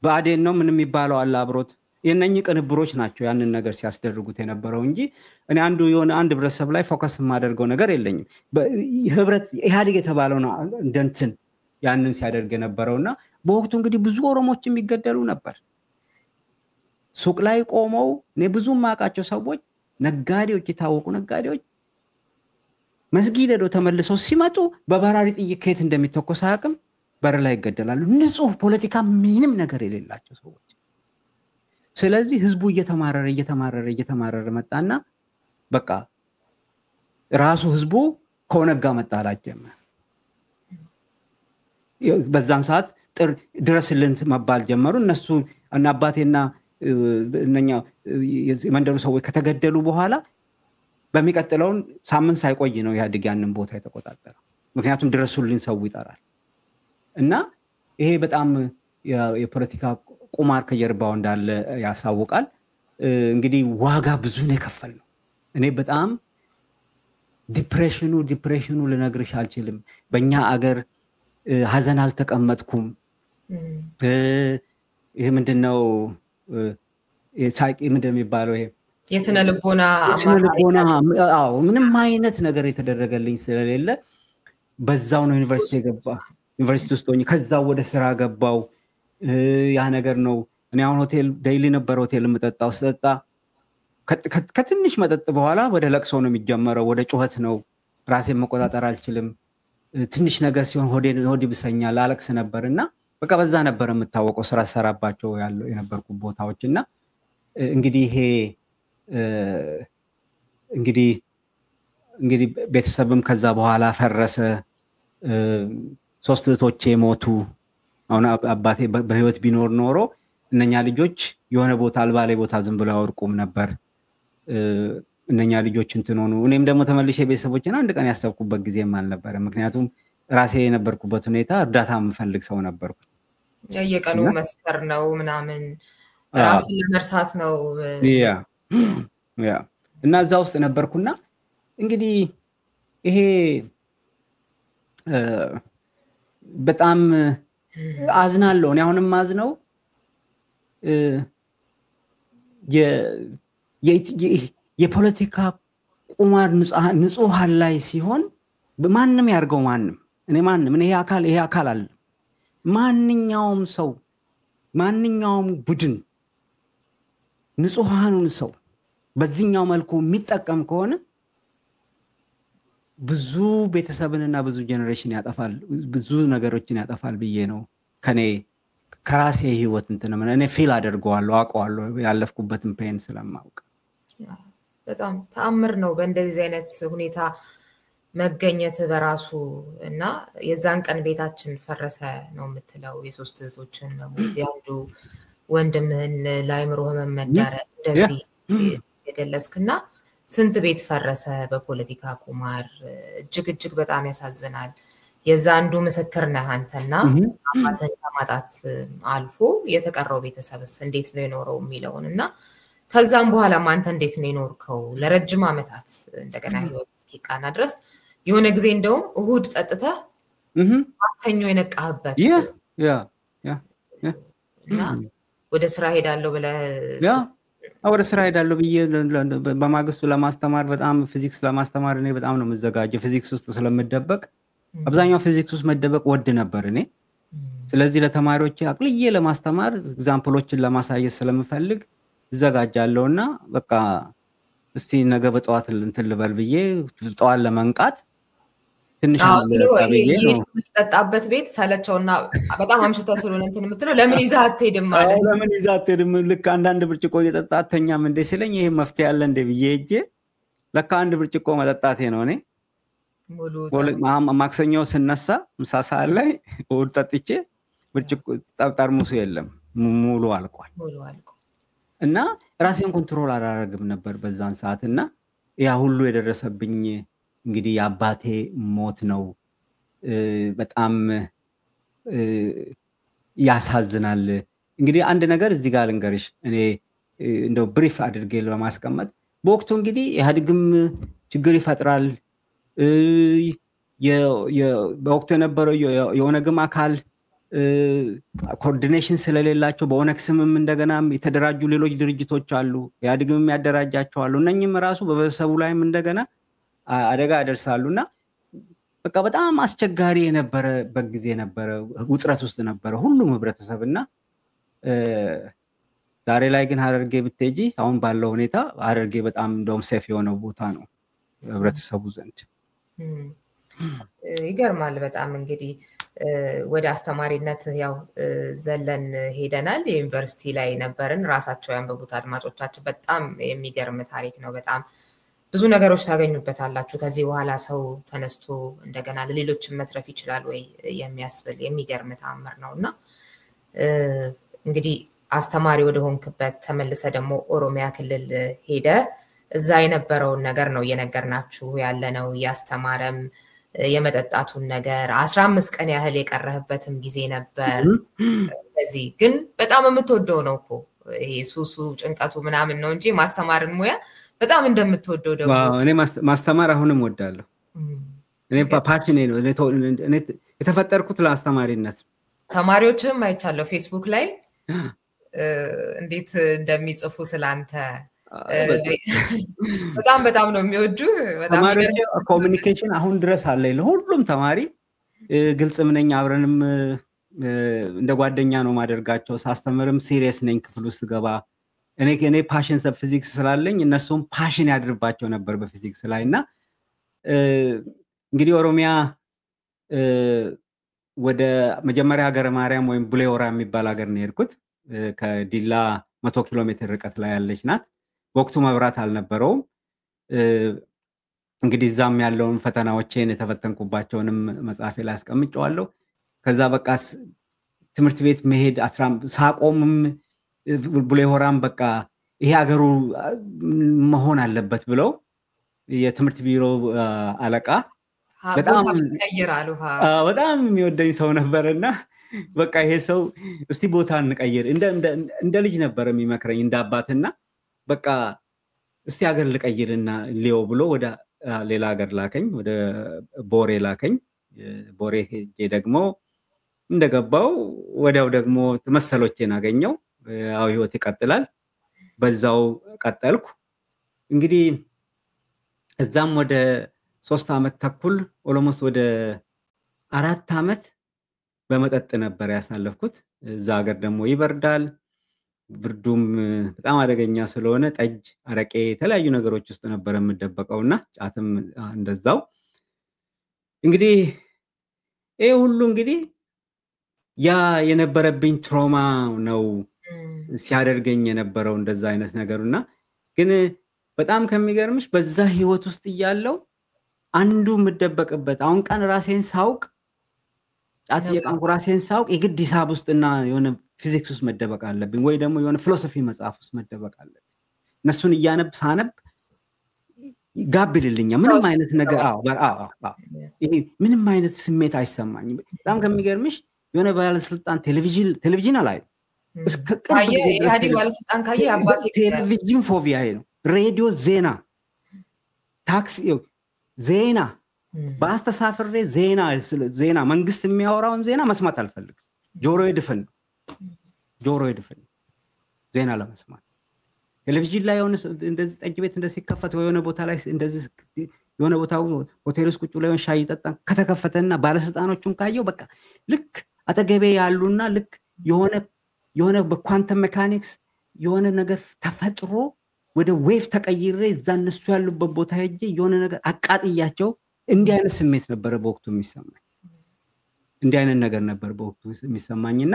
ባዴን ነው ምንም ይባለው አለ አብሮት የነኚህ ቅንብሮች ናቸው ያንን ነገር ሲያስደርጉት የነበረው እንጂ እኔ አንድ ህብረተሰብ ላይ ፎከስ ማደርገው ነገር የለኝም ህብረት ኢህአዴግ የተባለው ነው እንደንትን ያንን ሲያደርግ የነበረውና በወቅቱ እንግዲህ ብዙ ኦሮሞዎች የሚገደሉ ነበር ሱቅ ላይ ቆመው እኔ ብዙ ማቃቸው ሰዎች ነጋዴዎች የታወቁ ነጋዴዎች መስጊድ ሄዶ ተመልሰው ሲመጡ በበራሪ ጥይት ከየት እንደሚተኮስ አያውቅም በር ላይ ይገደላሉ ንጹህ ፖለቲካ ምንም ነገር የሌላቸው ሰዎች ስለዚህ ህዝቡ እየተማረረ መጣና በቃ ራሱ ህዝቡ ከወነጋ መጣላት ጀመረ በዛን ሰዓት ድረስልን መባል ጀመሩ እነሱ እና አባቴና እነኛ የመንደሩ ሰዎች ከተገደሉ በኋላ በሚቀጥለው ሳምንት ሳይቆይ ነው ኢህአዴግ ያንን ቦታ የተቆጣጠረው ምክንያቱም ድረሱልን ሰው ይጣራል እና ይሄ በጣም የፖለቲካ ቁማር ከጀርባው እንዳለ ያሳውቃል እንግዲህ ዋጋ ብዙ ነው የከፈልነው እኔ በጣም ዲፕሬሽኑ ልነግርሽ አልችልም በእኛ አገር ሀዘን አልተቀመጥኩም ይሄ ምንድነው ሳይቂ እንደሚባለው ይሄ የስነ ልቦና አዎ ምንም አይነት ነገር የተደረገልኝ ስለሌለ በዛው ነው ዩኒቨርሲቲ ውስጥ ሆኜ ከዛው ወደ ስራ ገባው ያ ነገር ነው እኔ አሁን ሆቴል ዴይሊ ነበር ሆቴል መጠጣው ሰጣ ከትንሽ መጠጥ በኋላ ወደ ለቅሶ ነው የሚጀመረው ወደ ጩኸት ነው ራሴን መቆጣጠር አልችልም ትንሽ ነገር ሲሆን ሆዴ ብሰኛል አለቅስ ነበርና በቃ በዛ ነበር የምታወቀው ስራ ሰራባቸው ያለው የነበርኩ ቦታዎችና እንግዲህ ይሄ እንግዲህ ቤተሰብም ከዛ በኋላ ፈረሰ ሶስት እህቶቼ ሞቱ አሁን አባቴ በህይወት ቢኖር ኖሮ እነኛ ልጆች የሆነ ቦታ አልባሌ ቦታ ዝም ብለው ያወርቁም ነበር እነኛ ልጆች እንትን ሆኑ እኔም ደግሞ ተመልሼ ቤተሰቦቼን አንድ ቀን ያሰብኩበት ጊዜም አልነበረ ምክንያቱም ራሴ የነበርኩበት ሁኔታ እርዳታ የምፈልግ ሰው ነበርኩ የቀኑ መስከር ነው ምናምን ራስን ለመርሳት ነው ያ እና እዛ ውስጥ ነበርኩና እንግዲህ ይሄ በጣም አዝናለሁ እኔ አሁንም ማዝነው የፖለቲካ ቁማር ንጹህ ላይ ሲሆን በማንንም ያርገው ማንንም እኔ ይሄ አካል አለ ማንኛውም ሰው ማንኛውም ቡድን ንጹሃኑን ሰው በዚህኛው መልኩ የሚጠቀም ከሆነ ብዙ ቤተሰብንና ብዙ ጄነሬሽን ያጠፋል ብዙ ነገሮችን ያጠፋል ብዬ ነው ከራሴ ህይወት እንትን እኔ ፊል አደርገዋለሁ አውቀዋለሁ ያለፍኩበትን ፔን ስለማውቅ በጣም ተአምር ነው በእንደዚህ አይነት ሁኔታ መገኘት በራሱ እና የዛን ቀን ቤታችን ፈረሰ ነው የምትለው የሶስት እህቶችን መሞት ያንዱ ወንድምህን ላይምሮ መመዳረ እንደዚህ የገለጽክና ስንት ቤት ፈረሰ በፖለቲካ ቁማር እጅግ በጣም ያሳዝናል የዛንዱ ምስክር ነህ አንተና አባተን ከማጣት አልፎ የተቀረው ቤተሰብስ እንዴት ነው የኖረው የሚለውንና ከዛም በኋላ አንተ እንዴት ነው የኖርከው ለረጅም አመታት እንደገና ህይወት እስኪቃና ድረስ የሆነ ጊዜ እንደውም እሁድ ጠጥተህ ማክሰኞ የነቃህበት እና ወደ ስራ ሄዳለሁ ብለህ ያ ወደ ስራ ሄዳለሁ ብዬ በማግስቱ ለማስተማር በጣም ፊዚክስ ለማስተማር እኔ በጣም ነው የምዘጋጀው ፊዚክስ ውስጥ ስለምደበቅ አብዛኛው ፊዚክስ ውስጥ መደበቅ ወድ ነበር እኔ ስለዚህ ለተማሪዎች አቅልዬ ለማስተማር ኤግዛምፕሎችን ለማሳየት ስለምፈልግ እዘጋጃለሁና በቃ እስቲ ነገ በጠዋት እንትን ልበል ብዬ ጠዋት ለመንቃት ትንሽ የምትጠጣበት ቤት ሰለቸውና በጣም አምሽተህ ስለሆነ እንትን የምትለው ለምን ይዘህ አትሄድም ማለት ለምን ይዘህ አትሄድም ልክ አንዳንድ ብርጭቆ እየጠጣህ አተኛም እንዴ ሲለኝ ይሄ መፍትሄ አለ እንዴ ብዬ ሄጄ ለካ አንድ ብርጭቆ መጠጣቴ ነው እኔ ማክሰኞ ስነሳ ምሳ ሰዓት ላይ እሑድ ጠጥቼ ብርጭቆ ጠርሙሱ የለም ሙሉ አልቋል እና ራሴን ኮንትሮል አላደርግም ነበር በዛን ሰዓት እና ያ ሁሉ የደረሰብኝ እንግዲህ የአባቴ ሞት ነው በጣም ያሳዝናል እንግዲህ አንድ ነገር እዚህ ጋር ልንገርሽ እኔ እንደው ብሪፍ አድርጌ ለማስቀመጥ በወቅቱ እንግዲህ ኢህአዴግም ችግር ይፈጥራል በወቅቱ የነበረው የኦነግም አካል ኮኦርዲኔሽን ስለሌላቸው በኦነግ ስምም እንደገና የተደራጁ ሌሎች ድርጅቶች አሉ ኢህአዴግም ያደራጃቸው አሉ እነኝም ራሱ በቤተሰቡ ላይም እንደገና አደጋ ያደርሳሉና በቃ በጣም አስቸጋሪ የነበረበት ጊዜ ነበረ ውጥረት ውስጥ ነበረ ሁሉም ህብረተሰብና ዛሬ ላይ ግን ሀረርጌ ብትሄጂ አሁን ባለው ሁኔታ ሀረርጌ በጣም እንደውም ሴፍ የሆነው ቦታ ነው ህብረተሰቡ ዘንድ ይገርማል በጣም እንግዲህ ወደ አስተማሪነት ያው ዘለን ሄደናል የዩኒቨርሲቲ ላይ ነበርን ራሳቸው ያንበቡት አድማጮቻችን በጣም የሚገርም ታሪክ ነው በጣም ብዙ ነገሮች ታገኙበታላችሁ ከዚህ በኋላ ሰው ተነስቶ እንደገና ለሌሎችም መትረፍ ይችላል ወይ የሚያስብል የሚገርም ተአምር ነውና እንግዲህ አስተማሪ ወደ ሆንክበት ተመልሰ ደግሞ ኦሮሚያ ክልል ሄደ እዛ የነበረውን ነገር ነው እየነገርናችሁ ያለነው ያስተማረም የመጠጣቱን ነገር 15 ቀን ያህል የቀረህበትም ጊዜ ነበር ስለዚህ ግን በጣም የምትወደው ነው እኮ ይሄ ሱሱ ጭንቀቱ ምናምን ነው እንጂ ማስተማርን ሙያ በጣም እንደምትወደው ደግሞ እኔ ማስተማር አሁንም ወዳለሁ እኔ ፓሽኔ ነው እኔ የተፈጠርኩት ለአስተማሪነት ተማሪዎችም አይቻለሁ ፌስቡክ ላይ እንዴት እንደሚጽፉ ስላንተ በጣም ነው የሚወዱ በጣም ኮሙኒኬሽን አሁን ድረስ አለ ለሁሉም ተማሪ ግልጽም ነኝ አብረንም እንደ ጓደኛ ነው ማደርጋቸው ሳስተምርም ሲሪየስ ነኝ ክፍል ውስጥ ገባ እኔ ፓሽን ሰብ ፊዚክስ ስላለኝ እነሱም ፓሽን ያድርባቸው ነበር በፊዚክስ ላይና እንግዲህ ኦሮሚያ ወደ መጀመሪያ ሀገረ ማርያም ወይም ቡሌ ሆራ የሚባል ሀገር ነው የሄድኩት ከዲላ 100 ኪሎ ሜትር ርቀት ላይ ያለች ናት ወቅቱ መብራት አልነበረውም እንግዲህ ዛም ያለውን ፈተናዎችን የተፈተንኩባቸውንም መጽሐፌ ላይ አስቀምጫለሁ ከዛ በቃ ትምህርት ቤት መሄድ ሳቆምም ቡሌ ሆራም በቃ ይሄ ሀገሩ መሆን አለበት ብለው የትምህርት ቢሮ አለቃ በጣም የሚወደኝ ሰው ነበርና በቃ ይሄ ሰው እስቲ ቦታ እንቀይር እንደ ልጅ ነበር የሚመክረኝ እንደ አባትና በቃ እስቲ ሀገር ልቀይርና ሊዮ ብሎ ወደ ሌላ ሀገር ላከኝ ወደ ቦሬ ላከኝ ቦሬ ሄጄ ደግሞ እንደገባው ወዲያው ደግሞ መሰሎቼን አገኘው ያው ህይወት ይቀጥላል በዛው ቀጠልኩ እንግዲህ እዛም ወደ 3 አመት ተኩል ኦሎሞስ ወደ 4 አመት በመጠጥ ነበር ያሳለፍኩት እዛ ሀገር ደግሞ ይበርዳል ብርዱም በጣም አደገኛ ስለሆነ ጠጅ አረቄ የተለያዩ ነገሮች ውስጥ ነበር የምደበቀውና ጫትም እንደዛው እንግዲህ ይሄ ሁሉ እንግዲህ ያ የነበረብኝ ትራውማ ነው ሲያደርገኝ የነበረው እንደዛ አይነት ነገርና ግን በጣም ከሚገርምሽ በዛ ህይወት ውስጥ ያለው አንዱ ምደበቅበት አሁን ቀን ራሴን ሳውቅ ጫት የቀንኩ ራሴን ሳውቅ የግድ ሂሳብ ውስጥና የሆነ ፊዚክስ ውስጥ መደበቅ አለብኝ ወይ ደግሞ የሆነ ፊሎሶፊ መጽሐፍ ውስጥ መደበቅ አለብኝ እነሱን ሳነብ ጋብልልኛ ምንም አይነት ነገር ይሄ ምንም አይነት ስሜት አይሰማኝም በጣም ከሚገርምሽ የሆነ ባለስልጣን ቴሌቪዥን አላይ ቴሌቪዥን ፎቢያ ነው ሬዲዮ ታክሲ ዜና ባስተሳፍሬ ዜና መንግስት የሚያወራውን ዜና መስማት አልፈልግም ጆሮዬ ድፍን ጆሮ ይድፈን ዜና ለመስማት ቴሌቪዥን ላይ የሆነ እንደዚህ ጠጅ ቤት እንደዚህ ሲከፈት ወይ የሆነ ቦታ ላይ እንደዚህ የሆነ ቦታ ሆቴል ውስጥ ቁጭ ብለን ሻይ ጠጣን ከተከፈተና ባለስልጣኖቹን ካየው በቃ ልክ አጠገቤ ያሉና ልክ የሆነ በኳንተም ሜካኒክስ የሆነ ነገር ተፈጥሮ ወደ ዌቭ ተቀይሬ እዛ እነሱ ያሉበት ቦታ ሄጄ የሆነ ነገር አቃጥያቸው እንዲህ አይነት ስሜት ነበር በወቅቱ የሚሰማኝ እንዲህ አይነት ነገር ነበር በወቅቱ የሚሰማኝና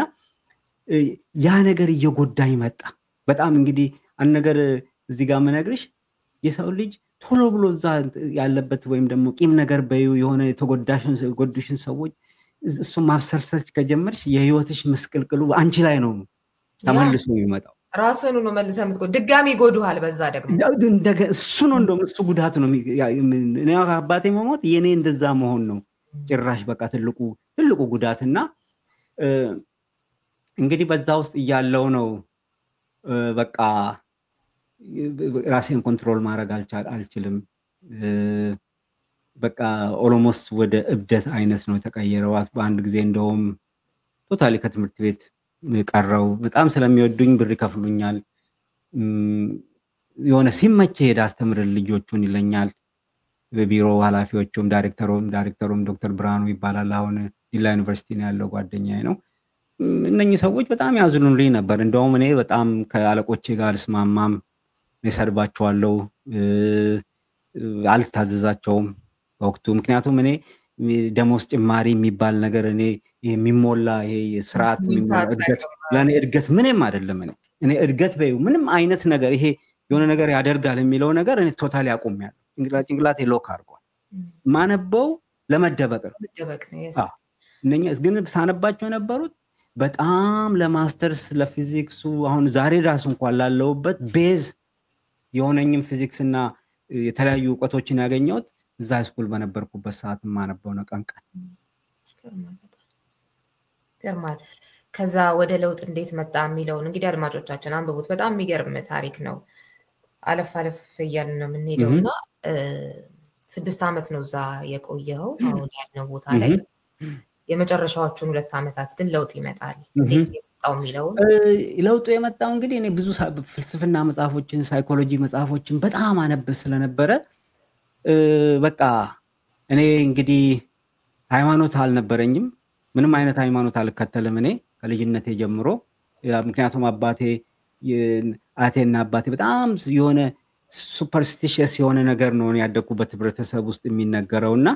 ያ ነገር እየጎዳኝ መጣ በጣም እንግዲህ አንድ ነገር እዚህ ጋር መነግርሽ የሰው ልጅ ቶሎ ብሎ እዛ ያለበት ወይም ደግሞ ቂም ነገር በዩ የሆነ የተጎዳሽን ሰዎች እሱ ማብሰልሰል ከጀመርሽ የህይወትሽ መስቀልቅሉ አንቺ ላይ ነው ተመልሶ የሚመጣው ራስን ነው መልሰህ የምትጎዳ ድጋሚ ይጎዱሃል በዛ ደግሞ እሱ ነው እንደውም እሱ ጉዳት ነው እኔ አባቴ መሞት የኔ እንደዛ መሆን ነው ጭራሽ በቃ ትልቁ ጉዳትና እንግዲህ በዛ ውስጥ እያለው ነው በቃ ራሴን ኮንትሮል ማድረግ አልችልም በቃ ኦሎሞስት ወደ እብደት አይነት ነው የተቀየረው በአንድ ጊዜ እንደውም ቶታሊ ከትምህርት ቤት ቀረው በጣም ስለሚወዱኝ ብር ይከፍሉኛል የሆነ ሲመቼ ሄዳ አስተምር ልጆቹን ይለኛል በቢሮ ኃላፊዎቹም ዳይሬክተሩም ዶክተር ብርሃኑ ይባላል አሁን ዲላ ዩኒቨርሲቲ ነው ያለው ጓደኛዬ ነው እነኚህ ሰዎች በጣም ያዝኑልኝ ነበር እንደውም እኔ በጣም ከአለቆቼ ጋር ስማማም እሰድባቸዋለሁ አልታዘዛቸውም ወቅቱ ምክንያቱም እኔ ደሞዝ ጭማሪ የሚባል ነገር እኔ የሚሞላ ይሄ ስርዓት እድገት ለኔ እድገት ምንም አይደለም እኔ እድገት በዩ ምንም አይነት ነገር ይሄ የሆነ ነገር ያደርጋል የሚለው ነገር እኔ ቶታሊ አቆሚያለሁ ጭንቅላቴ ሎክ አድርጓል ማነበው ለመደበቅ ነው እነኛ ግን ሳነባቸው የነበሩት በጣም ለማስተርስ ለፊዚክሱ አሁን ዛሬ ራሱ እንኳን ላለውበት ቤዝ የሆነኝም ፊዚክስ እና የተለያዩ ዕውቀቶችን ያገኘሁት እዛ ስኩል በነበርኩበት ሰዓት ማነበው ነው ቀን ገርማል ከዛ ወደ ለውጥ እንዴት መጣ የሚለውን እንግዲህ አድማጮቻችን አንብቡት በጣም የሚገርም ታሪክ ነው አለፍ እያልን ነው የምንሄደውና 6 ዓመት ነው እዛ የቆየው አሁን ያለው ቦታ ላይ የመጨረሻዎቹን 2 ዓመታት ግን ለውጥ ይመጣል እንዴት የመጣው የሚለውን ለውጡ የመጣው እንግዲህ እኔ ብዙ ፍልስፍና መጽሐፎችን ሳይኮሎጂ መጽሐፎችን በጣም አነብ ስለነበረ በቃ እኔ እንግዲህ ሃይማኖት አልነበረኝም ምንም አይነት ሃይማኖት አልከተልም እኔ ከልጅነቴ ጀምሮ ምክንያቱም አባቴ አቴና አባቴ በጣም የሆነ ሱፐርስቲሽስ የሆነ ነገር ነው ያደኩበት ህብረተሰብ ውስጥ የሚነገረውና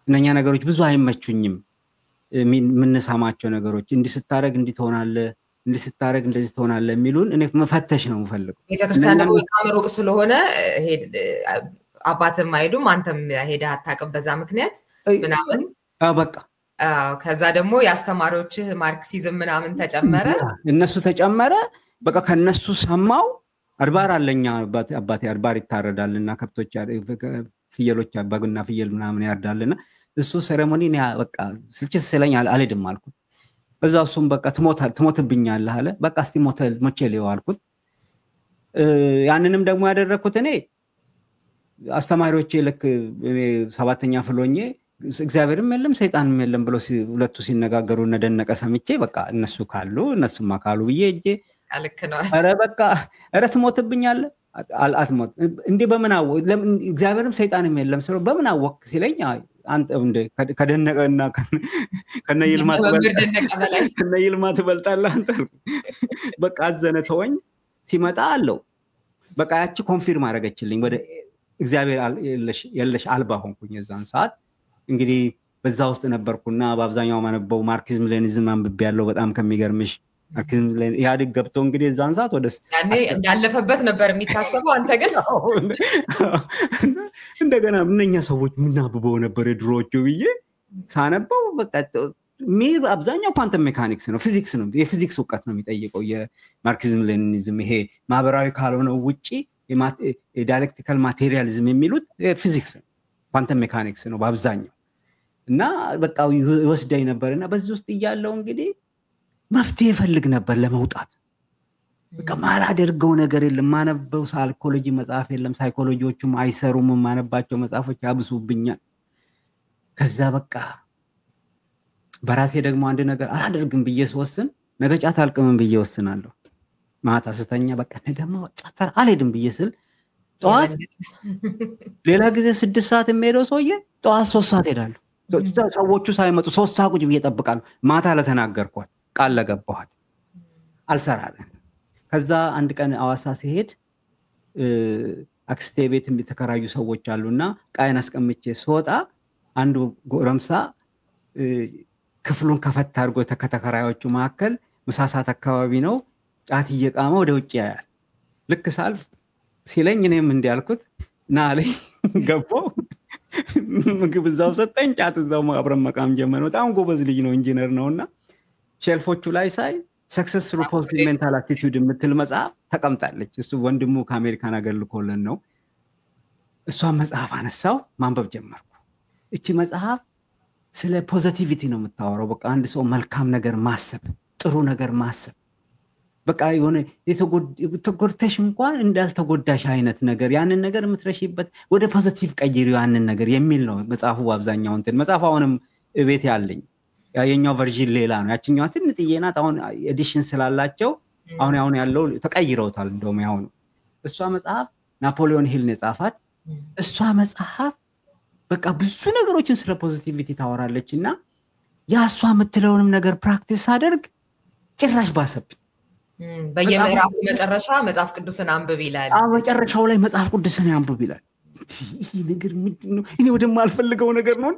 እነኛ ነገሮች ብዙ አይመቹኝም ምንሰማቸው ነገሮች እንዲህ ስታረግ እንዲህ ትሆናለህ እንዲህ ስታረግ እንደዚህ ትሆናለህ የሚሉን እኔ መፈተሽ ነው የምፈልገው ቤተክርስቲያን ደግሞ ካመሩቅ ስለሆነ አባትም አይዱም አንተም ሄደህ አታውቅም በዛ ምክንያት ምናምን በቃ ከዛ ደግሞ ያስተማሪዎችህ ማርክሲዝም ምናምን ተጨመረ እነሱ ተጨመረ በቃ ከነሱ ሰማው አርባር አለኛ አባቴ አርባር ይታረዳልና ከብቶች ፍየሎች በግና ፍየል ምናምን ያርዳልና እሱ ሴሬሞኒ በቃ ስልችት ስለኝ አልሄድም አልኩት በዛው እሱም በቃ ትሞትብኛለህ አለ በቃ እስቲ ሞቼ ሊው አልኩት ያንንም ደግሞ ያደረኩት እኔ አስተማሪዎቼ ልክ እኔ 7ኛ ፍሎኜ እግዚአብሔርም የለም ሰይጣንም የለም ብሎ ሁለቱ ሲነጋገሩ እንደነቀ ሰምቼ በቃ እነሱ ካሉ እነሱማ ካሉ ብዬ እጄ ልክ ነው አረ በቃ አረ ትሞትብኛለህ አልአትሞት እንዴ በምን አወቅ እግዚአብሔርም ሰይጣንም የለም ስለ በምን አወቅ ሲለኝ አንተ እንደ ከደነቀና ከነይልማ ትበልጣለህ አንተ በቃ አዘነ ተወኝ ሲመጣ አለው በቃ ያቺ ኮንፊርም አደረገችልኝ ወደ እግዚአብሔር የለሽ አልባ ሆንኩኝ የዛን ሰዓት እንግዲህ በዛ ውስጥ ነበርኩና በአብዛኛው ማነበው ማርክሲዝም ሌኒዝም አንብቤ ያለው በጣም ከሚገርምሽ ማርክሲዝም ኢህአዴግ ገብቶ እንግዲህ የዛን ሰዓት ወደ ያኔ እንዳለፈበት ነበር የሚታሰበው አንተ ግን እንደገና እነኛ ሰዎች ምናብበው ነበር ድሮዎቹ ብዬ ሳነበው በቃ አብዛኛው ኳንተም ሜካኒክስ ነው ፊዚክስ ነው የፊዚክስ ዕውቀት ነው የሚጠይቀው የማርክሲዝም ሌኒዝም ይሄ ማህበራዊ ካልሆነው ውጪ የዳይሌክቲካል ማቴሪያሊዝም የሚሉት ፊዚክስ ነው ኳንተም ሜካኒክስ ነው በአብዛኛው እና በቃ ይወስደኝ ነበርና በዚህ ውስጥ እያለው እንግዲህ መፍትሄ ፈልግ ነበር ለመውጣት በቃ ማላደርገው ነገር የለም ማነበው ሳይኮሎጂ መጽሐፍ የለም ሳይኮሎጂዎቹም አይሰሩም ማነባቸው መጽሐፎች ያብሱብኛል ከዛ በቃ በራሴ ደግሞ አንድ ነገር አላደርግም ብዬ ስወስን ነገ ጫት አልቅምም ብዬ ወስናለሁ። ማታ ስተኛ በቃ ነገማ ጫት አልሄድም ብዬ ስል ጠዋት ሌላ ጊዜ 6 ሰዓት የሚሄደው ሰውዬ ጠዋት 3 ሰዓት ሄዳለሁ። ሰዎቹ ሳይመጡ 3 ሰዓት ቁጭ ብዬ እጠብቃለሁ። ማታ ለተናገርኳት ቃል ለገባኋት አልሰራለን። ከዛ አንድ ቀን አዋሳ ሲሄድ አክስቴ ቤት የተከራዩ ሰዎች አሉና ቃይን አስቀምጬ ስወጣ አንዱ ጎረምሳ ክፍሉን ከፈት አድርጎ ከተከራዮቹ መካከል ምሳ ሰዓት አካባቢ ነው ጫት እየቃመ ወደ ውጭ ያያል። ልክ ሳልፍ ሲለኝ እኔም እንዲህ አልኩት ና አለኝ። ገባሁ። ምግብ እዛው ሰጠኝ፣ ጫት እዛው አብረን መቃም ጀመርን። በጣም ጎበዝ ልጅ ነው፣ ኢንጂነር ነውና ሼልፎቹ ላይ ሳይ ሰክሰስ ትሩ ፖዚቲቭ ሜንታል አቲቲዩድ የምትል መጽሐፍ ተቀምጣለች። እሱ ወንድሙ ከአሜሪካን ሀገር ልኮልን ነው። እሷን መጽሐፍ አነሳው፣ ማንበብ ጀመርኩ። እቺ መጽሐፍ ስለ ፖዚቲቪቲ ነው የምታወራው። በቃ አንድ ሰው መልካም ነገር ማሰብ፣ ጥሩ ነገር ማሰብ፣ በቃ የሆነ የተጎድተሽ እንኳን እንዳልተጎዳሽ አይነት ነገር ያንን ነገር የምትረሺበት ወደ ፖዚቲቭ ቀይሪው ያንን ነገር የሚል ነው መጽሐፉ። አብዛኛው እንትን መጽሐፉ አሁንም ቤት ያለኝ የኛው ቨርዥን ሌላ ነው። ያችኛዋ ትንጥዬ ናት። አሁን ኤዲሽን ስላላቸው አሁን ያለው ተቀይረውታል። እንደውም ያው ነው። እሷ መጽሐፍ ናፖሊዮን ሂል ነው የጻፋት። እሷ መጽሐፍ በቃ ብዙ ነገሮችን ስለ ፖዚቲቪቲ ታወራለችና ያ እሷ የምትለውንም ነገር ፕራክቲስ አደርግ ጭራሽ ባሰብኝ። በየምዕራፉ መጨረሻ መጽሐፍ ቅዱስን አንብብ ይላል። መጨረሻው ላይ መጽሐፍ ቅዱስን አንብብ ይላል። ይሄ ነገር ምንድነው? እኔ ወደማልፈልገው ነገር ነው።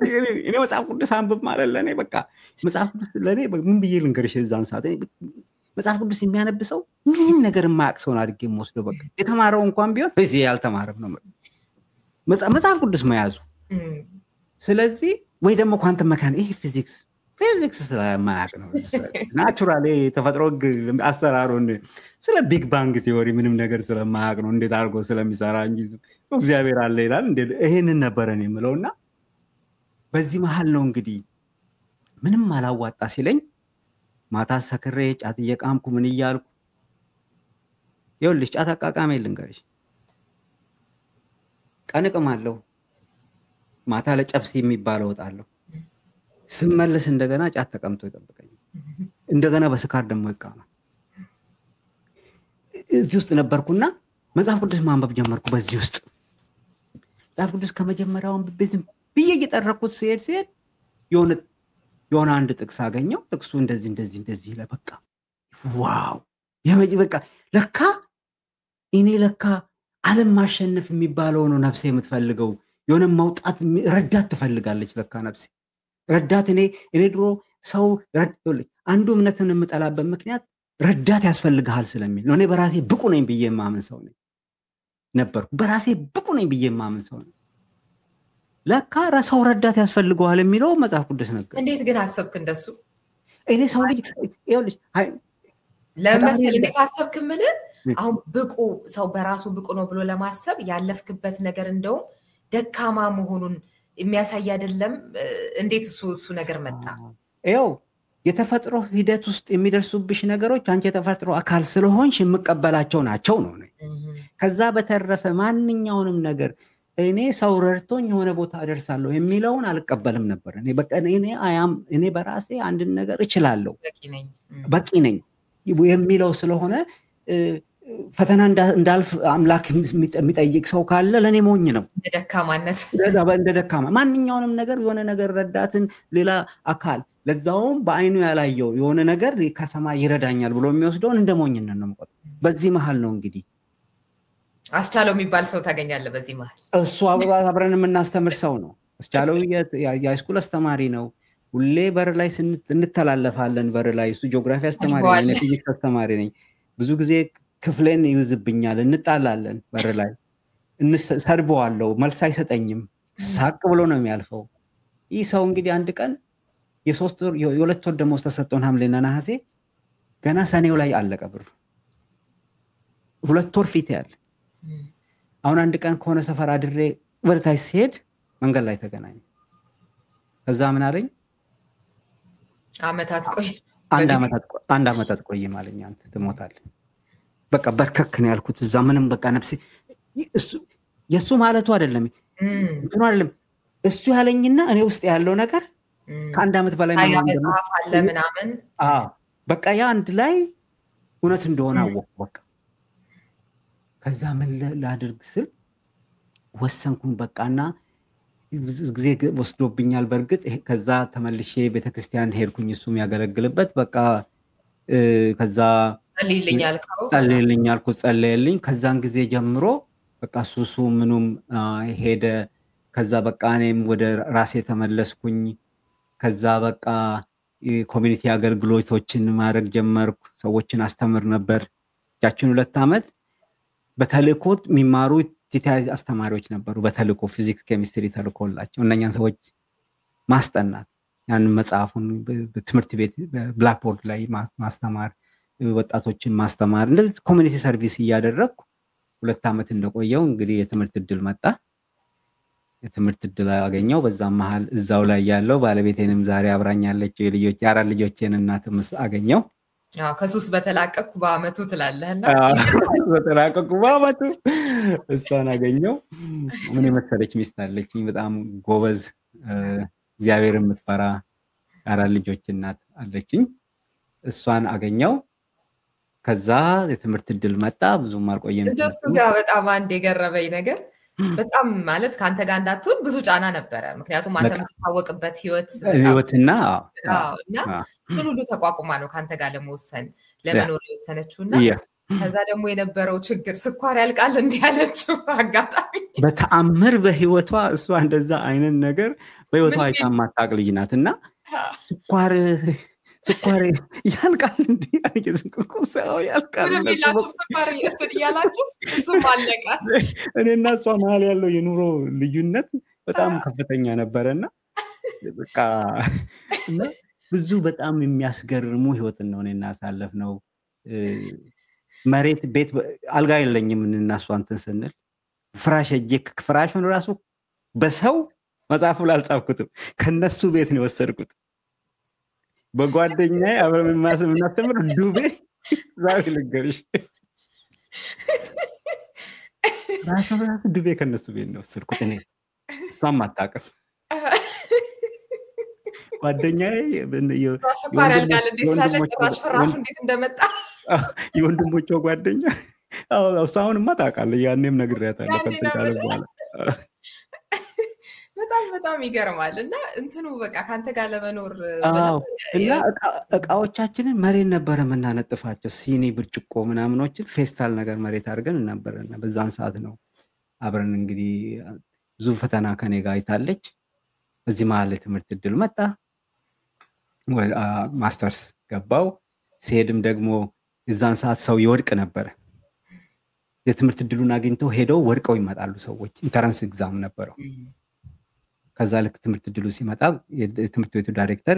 እኔ መጽሐፍ ቅዱስ አንብብ ማለት ለኔ በቃ መጽሐፍ ቅዱስ ለኔ ምን ብዬ ልንገርሽ? እዛን ሰዓት መጽሐፍ ቅዱስ የሚያነብ ሰው ምንም ነገር የማያውቅ ሰውን አድርጌ የምወስደው በቃ የተማረው እንኳን ቢሆን በዚህ ያልተማረም ነው መጽሐፍ ቅዱስ መያዙ። ስለዚህ ወይ ደግሞ ኳንተም መካኒክስ ይሄ ፊዚክስ ስለማያውቅ ነው። ናቹራሊ ተፈጥሮ አሰራሩን ስለ ቢግ ባንግ ቲዮሪ ምንም ነገር ስለማያውቅ ነው፣ እንዴት አድርጎ ስለሚሰራ እንጂ እግዚአብሔር አለ ይላል። ይሄንን ነበረን የምለውና በዚህ መሃል ነው እንግዲህ ምንም አላዋጣ ሲለኝ ማታ ሰክሬ ጫት እየቃምኩ ምን እያልኩ ይኸውልሽ ጫት አቃቃሜ ልንገርሽ፣ ቀን እቅማለሁ፣ ማታ ለጨብሲ የሚባለው እወጣለሁ። ስመለስ እንደገና ጫት ተቀምጦ ይጠብቀኝ፣ እንደገና በስካር ደግሞ ይቃማል። እዚህ ውስጥ ነበርኩና መጽሐፍ ቅዱስ ማንበብ ጀመርኩ። በዚህ ውስጥ መጽሐፍ ቅዱስ ከመጀመሪያውን ዝም ብዬ እየጠረኩት ሲሄድ የሆነ አንድ ጥቅስ አገኘው። ጥቅሱ እንደዚህ ይላል። በቃ ዋው! በቃ ለካ ዓለም ማሸነፍ የሚባለው ነው ነፍሴ የምትፈልገው። የሆነ መውጣት ረዳት ትፈልጋለች ለካ ነፍሴ ረዳት። እኔ ድሮ ሰው አንዱ እምነትን የምጠላበት ምክንያት ረዳት ያስፈልግሃል ስለሚል ነው። እኔ በራሴ ብቁ ነኝ ብዬ የማምን ሰው ነበርኩ። በራሴ ብቁ ነኝ ብዬ የማምን ሰው ነኝ። ለካ ሰው ረዳት ያስፈልገዋል የሚለው መጽሐፍ ቅዱስ ነገር። እንዴት ግን አሰብክ እንደሱ? እኔ ሰው ልጅ ይኸውልሽ ለምሳሌ እንዴት አሰብክ የምልህ አሁን ብቁ ሰው በራሱ ብቁ ነው ብሎ ለማሰብ ያለፍክበት ነገር እንደውም ደካማ መሆኑን የሚያሳይ አይደለም። እንዴት እሱ ነገር መጣ? ይኸው የተፈጥሮ ሂደት ውስጥ የሚደርሱብሽ ነገሮች አንቺ የተፈጥሮ አካል ስለሆንሽ የምቀበላቸው ናቸው ነው። ከዛ በተረፈ ማንኛውንም ነገር እኔ ሰው ረድቶኝ የሆነ ቦታ አደርሳለሁ የሚለውን አልቀበልም ነበር። እኔ በራሴ አንድን ነገር እችላለሁ፣ በቂ ነኝ የሚለው ስለሆነ ፈተና እንዳልፍ አምላክ የሚጠይቅ ሰው ካለ ለኔ ሞኝ ነው። እንደ ደካማ ማንኛውንም ነገር የሆነ ነገር ረዳትን ሌላ አካል ለዛውም በአይኑ ያላየው የሆነ ነገር ከሰማይ ይረዳኛል ብሎ የሚወስደውን እንደ ሞኝነት ነው የምቆጥረው። በዚህ መሃል ነው እንግዲህ አስቻለው የሚባል ሰው ታገኛለህ። በዚህ መሃል እሱ አብረን የምናስተምር ሰው ነው። አስቻለው የሃይስኩል አስተማሪ ነው። ሁሌ በር ላይ እንተላለፋለን። በር ላይ እሱ ጂኦግራፊ አስተማሪ ነው፣ ፊዚክስ አስተማሪ ነኝ። ብዙ ጊዜ ክፍሌን ይይዝብኛል፣ እንጣላለን። በር ላይ ሰድበዋለሁ፣ መልስ አይሰጠኝም፣ ሳቅ ብሎ ነው የሚያልፈው። ይህ ሰው እንግዲህ አንድ ቀን የሁለት ወር ደሞዝ ተሰጠውን ሐምሌና ነሐሴ፣ ገና ሰኔው ላይ አለቀ ብሩ። 2 ወር ፊት ያለ። አሁን አንድ ቀን ከሆነ ሰፈር አድሬ ወደታች ሲሄድ መንገድ ላይ ተገናኘ። ከዛ ምን አለኝ? አንድ አመታት ቆይ ማለኝ። አንተ ትሞታለህ። በቃ በርከክ ነው ያልኩት። እዛ ምንም በቃ ነፍሴ የሱ ማለቱ አይደለም እንትኑ አይደለም እሱ ያለኝና እኔ ውስጥ ያለው ነገር ከአንድ አመት በላይ መጽሐፍ አለ ምናምን በቃ ያ አንድ ላይ እውነት እንደሆነ አወቅኩ። በቃ ከዛ ምን ላድርግ ስል ወሰንኩኝ በቃና ጊዜ ወስዶብኛል በርግጥ። ከዛ ተመልሼ ቤተክርስቲያን ሄድኩኝ እሱም ያገለግልበት። በቃ ከዛ ጸልይልኝ አልኩት፣ ጸለየልኝ። ከዛን ጊዜ ጀምሮ በቃ ሱሱ ምኑም ሄደ። ከዛ በቃ እኔም ወደ ራሴ ተመለስኩኝ። ከዛ በቃ ኮሚኒቲ አገልግሎቶችን ማድረግ ጀመርኩ። ሰዎችን አስተምር ነበር። ያችን 2 ዓመት በተልእኮ የሚማሩ ቲቲአይ አስተማሪዎች ነበሩ። በተልእኮ ፊዚክስ፣ ኬሚስትሪ ተልእኮላቸው እነኛን ሰዎች ማስጠናት፣ ያንን መጽሐፉን በትምህርት ቤት ብላክቦርድ ላይ ማስተማር፣ ወጣቶችን ማስተማር፣ እንደዚህ ኮሚኒቲ ሰርቪስ እያደረግኩ 2 ዓመት እንደቆየው እንግዲህ የትምህርት እድል መጣ። የትምህርት እድል አገኘው። በዛም መሃል እዛው ላይ ያለው ባለቤቴንም ዛሬ አብራኛለች የልጆች 4 ልጆችን እናትም አገኘው። ከሱስ በተላቀቅኩ በአመቱ ትላለህና በተላቀቅኩ በአመቱ እሷን አገኘው። ምን የመሰለች ሚስት አለችኝ፣ በጣም ጎበዝ እግዚአብሔርን የምትፈራ 4 ልጆች እናት አለችኝ። እሷን አገኘው። ከዛ የትምህርት እድል መጣ። ብዙም አልቆየም። እሱ ጋር በጣም አንድ የገረበኝ ነገር በጣም ማለት ካንተ ጋር እንዳትሆን ብዙ ጫና ነበረ። ምክንያቱም አንተ የምትታወቅበት ህይወትና እሱን ሁሉ ተቋቁማ ነው ካንተ ጋር ለመወሰን ለመኖር የወሰነችውና ከዛ ደግሞ የነበረው ችግር ስኳር ያልቃል እንዲህ ያለችው አጋጣሚ በተአምር በህይወቷ እሷ እንደዛ አይነት ነገር በህይወቷ አይታማታቅ ልጅ ናትና ስኳር ያልቃል እንዴ ያልከው ሰው ያልቃል ለሚላችሁ ስኳር ያላችሁ እሱም አለቀ። እኔና እሷ መሀል ያለው የኑሮ ልዩነት በጣም ከፍተኛ ነበርና በቃ ብዙ በጣም የሚያስገርሙ ህይወትን ነው እኔና ያሳለፍነው። መሬት ቤት አልጋ የለኝም እና እሷ እንትን ስንል ፍራሹን ራሱ በሰው መጽሐፉ ላይ አልጻፍኩትም፣ ከነሱ ቤት ነው የወሰድኩት። በጓደኛዬ አብረን እናስተምር ዱቤ ዛሬ ልንገርሽ ራሱ ዱቤ ከነሱ ቤት ነው የወሰድኩት። እኔ እሷም አታውቅም። ጓደኛዬ ስኳር ያልቃል እንዴት ስላለ ጭራሽ ፍራሹ እንዴት እንደመጣ የወንድሞቿ ጓደኛ እሷ አሁንማ ታውቃለች። ያኔም ነግሬያታለሁ ከተቻለ በኋላ። በጣም ይገርማል። እና እንትኑ በቃ ካንተ ጋር ለመኖር እና እቃዎቻችንን መሬት ነበረ የምናነጥፋቸው፣ ሲኒ ብርጭቆ ምናምኖችን ፌስታል ነገር መሬት አድርገን ነበረና በዛን ሰዓት ነው አብረን እንግዲህ ብዙ ፈተና ከኔ ጋር አይታለች። እዚህ መሀል የትምህርት እድል መጣ። ማስተርስ ገባው። ሲሄድም ደግሞ የዛን ሰዓት ሰው ይወድቅ ነበረ። የትምህርት እድሉን አግኝተው ሄደው ወድቀው ይመጣሉ ሰዎች። ኢንተራንስ ኤግዛም ነበረው። ከዛ ልክ ትምህርት እድሉ ሲመጣ የትምህርት ቤቱ ዳይሬክተር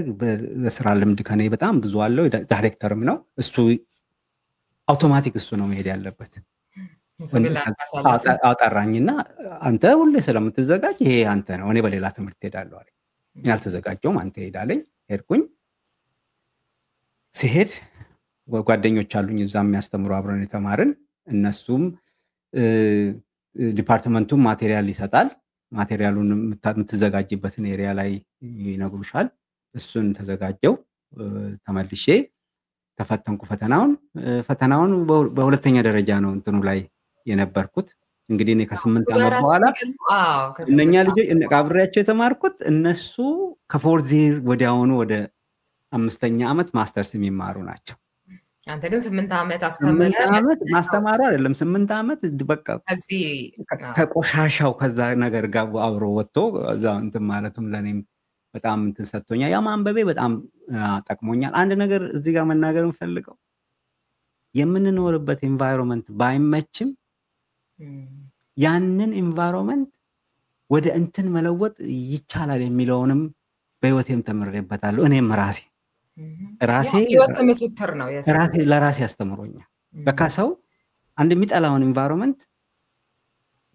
በስራ ልምድ ከኔ በጣም ብዙ አለው፣ ዳይሬክተርም ነው እሱ። አውቶማቲክ እሱ ነው መሄድ ያለበት። አውጣራኝና አንተ ሁሌ ስለምትዘጋጅ ይሄ አንተ ነው፣ እኔ በሌላ ትምህርት ሄዳለሁ አለኝ። ያልተዘጋጀውም አንተ ሄዳለኝ። ሄድኩኝ። ሲሄድ ጓደኞች አሉኝ እዛ የሚያስተምሩ አብረን የተማርን። እነሱም ዲፓርትመንቱም ማቴሪያል ይሰጣል። ማቴሪያሉን የምትዘጋጅበትን ኤሪያ ላይ ይነግሩሻል። እሱን ተዘጋጀው። ተመልሼ ተፈተንኩ ፈተናውን በሁለተኛ ደረጃ ነው እንትኑ ላይ የነበርኩት። እንግዲህ እኔ ከ8 ዓመት በኋላ እነኛ ልጆች አብሬያቸው የተማርኩት እነሱ ከፎርዝ ይር ወዲያውኑ ወደ 5ኛ ዓመት ማስተርስ የሚማሩ ናቸው። አንተ ግን 8 ዓመት አስተምረህ ማስተማር አይደለም 8 ዓመት በቃ ከቆሻሻው ከዛ ነገር ጋር አብሮ ወጥቶ እዛ እንትን ማለቱም ለኔም በጣም እንትን ሰጥቶኛል። ያ ማንበቤ በጣም ጠቅሞኛል። አንድ ነገር እዚህ ጋር መናገር እንፈልገው የምንኖርበት ኤንቫይሮንመንት ባይመችም ያንን ኤንቫይሮንመንት ወደ እንትን መለወጥ ይቻላል የሚለውንም በህይወቴም ተምሬበታለሁ። እኔም ራሴ ምስክር ነው። ለራሴ ያስተምሮኛል። በቃ ሰው አንድ የሚጠላውን ኤንቫይሮንመንት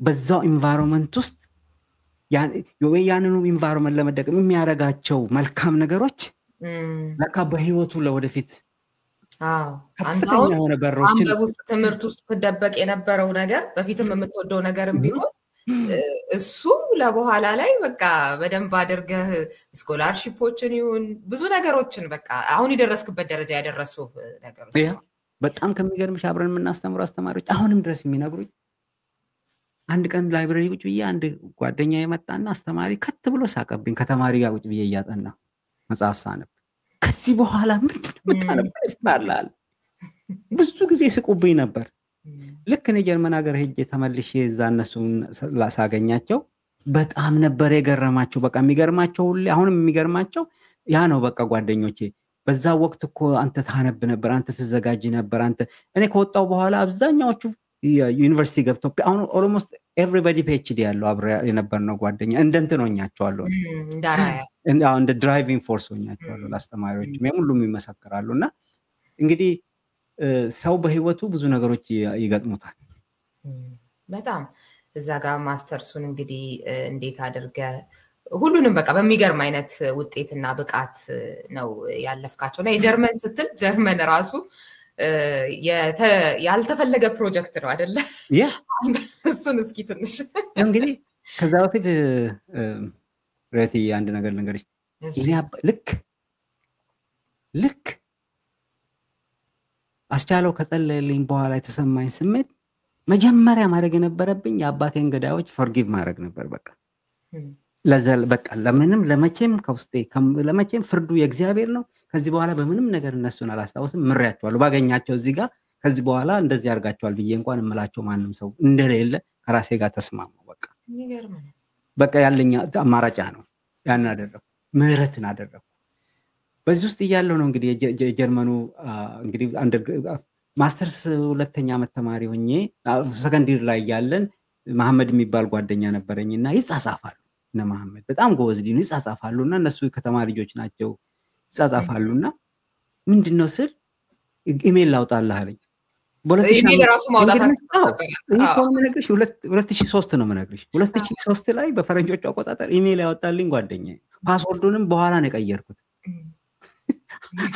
በዛው ኤንቫይሮንመንት ውስጥ ያንኑ ኤንቫይሮንመንት ለመጠቀም የሚያደርጋቸው መልካም ነገሮች ለካ በህይወቱ ለወደፊት አንተው አንበብ ውስጥ ትምህርት ውስጥ ትደበቅ የነበረው ነገር በፊትም የምትወደው ነገርም ቢሆን እሱ ለበኋላ ላይ በቃ በደንብ አድርገህ ስኮላርሺፖችን ይሁን ብዙ ነገሮችን በቃ አሁን የደረስክበት ደረጃ ያደረሱ ነገሮች ያ ነው። በጣም ከሚገርምሽ አብረን የምናስተምሩ አስተማሪዎች አሁንም ድረስ የሚነግሩኝ አንድ ቀን ላይብረሪ ቁጭ ብዬ አንድ ጓደኛ የመጣና አስተማሪ ከት ብሎ ሳቀብኝ ከተማሪ ጋር ቁጭ ብዬ እያጠና መጽሐፍ ሳነብ ከዚህ በኋላ ምንድን ነው የምታነበው ይስላል ብዙ ጊዜ ስቁብኝ ነበር። ልክ እኔ ጀርመን ሀገር ሄጄ ተመልሼ እዛ እነሱን ሳገኛቸው በጣም ነበር የገረማቸው። በቃ የሚገርማቸው ሁሌ አሁንም የሚገርማቸው ያ ነው። በቃ ጓደኞቼ በዛ ወቅት እኮ አንተ ታነብ ነበር፣ አንተ ትዘጋጅ ነበር፣ አንተ እኔ ከወጣው በኋላ አብዛኛዎቹ ዩኒቨርሲቲ ገብተው አሁን ኦልሞስት ኤቭሪባዲ ፒኤችዲ ያለው አብረ የነበርነው ጓደኛ እንደ እንትን ሆኛቸዋለሁ፣ እንደ ድራይቪንግ ፎርስ ሆኛቸዋለሁ። ለአስተማሪዎችም ሁሉም ይመሰክራሉ። እና እንግዲህ ሰው በህይወቱ ብዙ ነገሮች ይገጥሙታል። በጣም እዛ ጋር ማስተርሱን እንግዲህ እንዴት አድርገ ሁሉንም በቃ በሚገርም አይነት ውጤትና ብቃት ነው ያለፍካቸው። እና የጀርመን ስትል ጀርመን ራሱ ያልተፈለገ ፕሮጀክት ነው አይደለ? እሱን እስኪ ትንሽ እንግዲህ ከዛ በፊት ረቲ አንድ ነገር ልንገርሽ። ልክ አስቻለው ከጸለየልኝ በኋላ የተሰማኝ ስሜት መጀመሪያ ማድረግ የነበረብኝ የአባቴን ገዳዮች ፎርጊቭ ማድረግ ነበር። በቃ ለምንም ለመቼም ከውስጤ ለመቼም ፍርዱ የእግዚአብሔር ነው። ከዚህ በኋላ በምንም ነገር እነሱን አላስታውስም። ምሬያቸዋለሁ። ባገኛቸው እዚህ ጋር ከዚህ በኋላ እንደዚህ ያርጋቸዋል ብዬ እንኳን እምላቸው ማንም ሰው እንደሌለ ከራሴ ጋር ተስማማው። በቃ ያለኝ አማራጫ ነው። ያን አደረኩ። ምህረትን አደረኩ። በዚህ ውስጥ እያለሁ ነው እንግዲህ የጀርመኑ እንግዲህ ማስተርስ ሁለተኛ ዓመት ተማሪ ሆኜ ሰከንዲር ላይ ያለን መሐመድ የሚባል ጓደኛ ነበረኝና ይጻጻፋሉ። እነ መሐመድ በጣም ጎበዝ ልጅ ይጻጻፋሉና እነሱ ከተማ ልጆች ናቸው። ይጻጻፋሉና ምንድነው ስል ኢሜል ላውጣልህ አለኝ። ኢሜል ራሱ ማውጣት ነግርሽ 2003 ነው የምነግርሽ። 2003 ላይ በፈረንጆቹ አቆጣጠር ኢሜል ያወጣልኝ ጓደኛዬ። ፓስወርዱንም በኋላ ነው የቀየርኩት።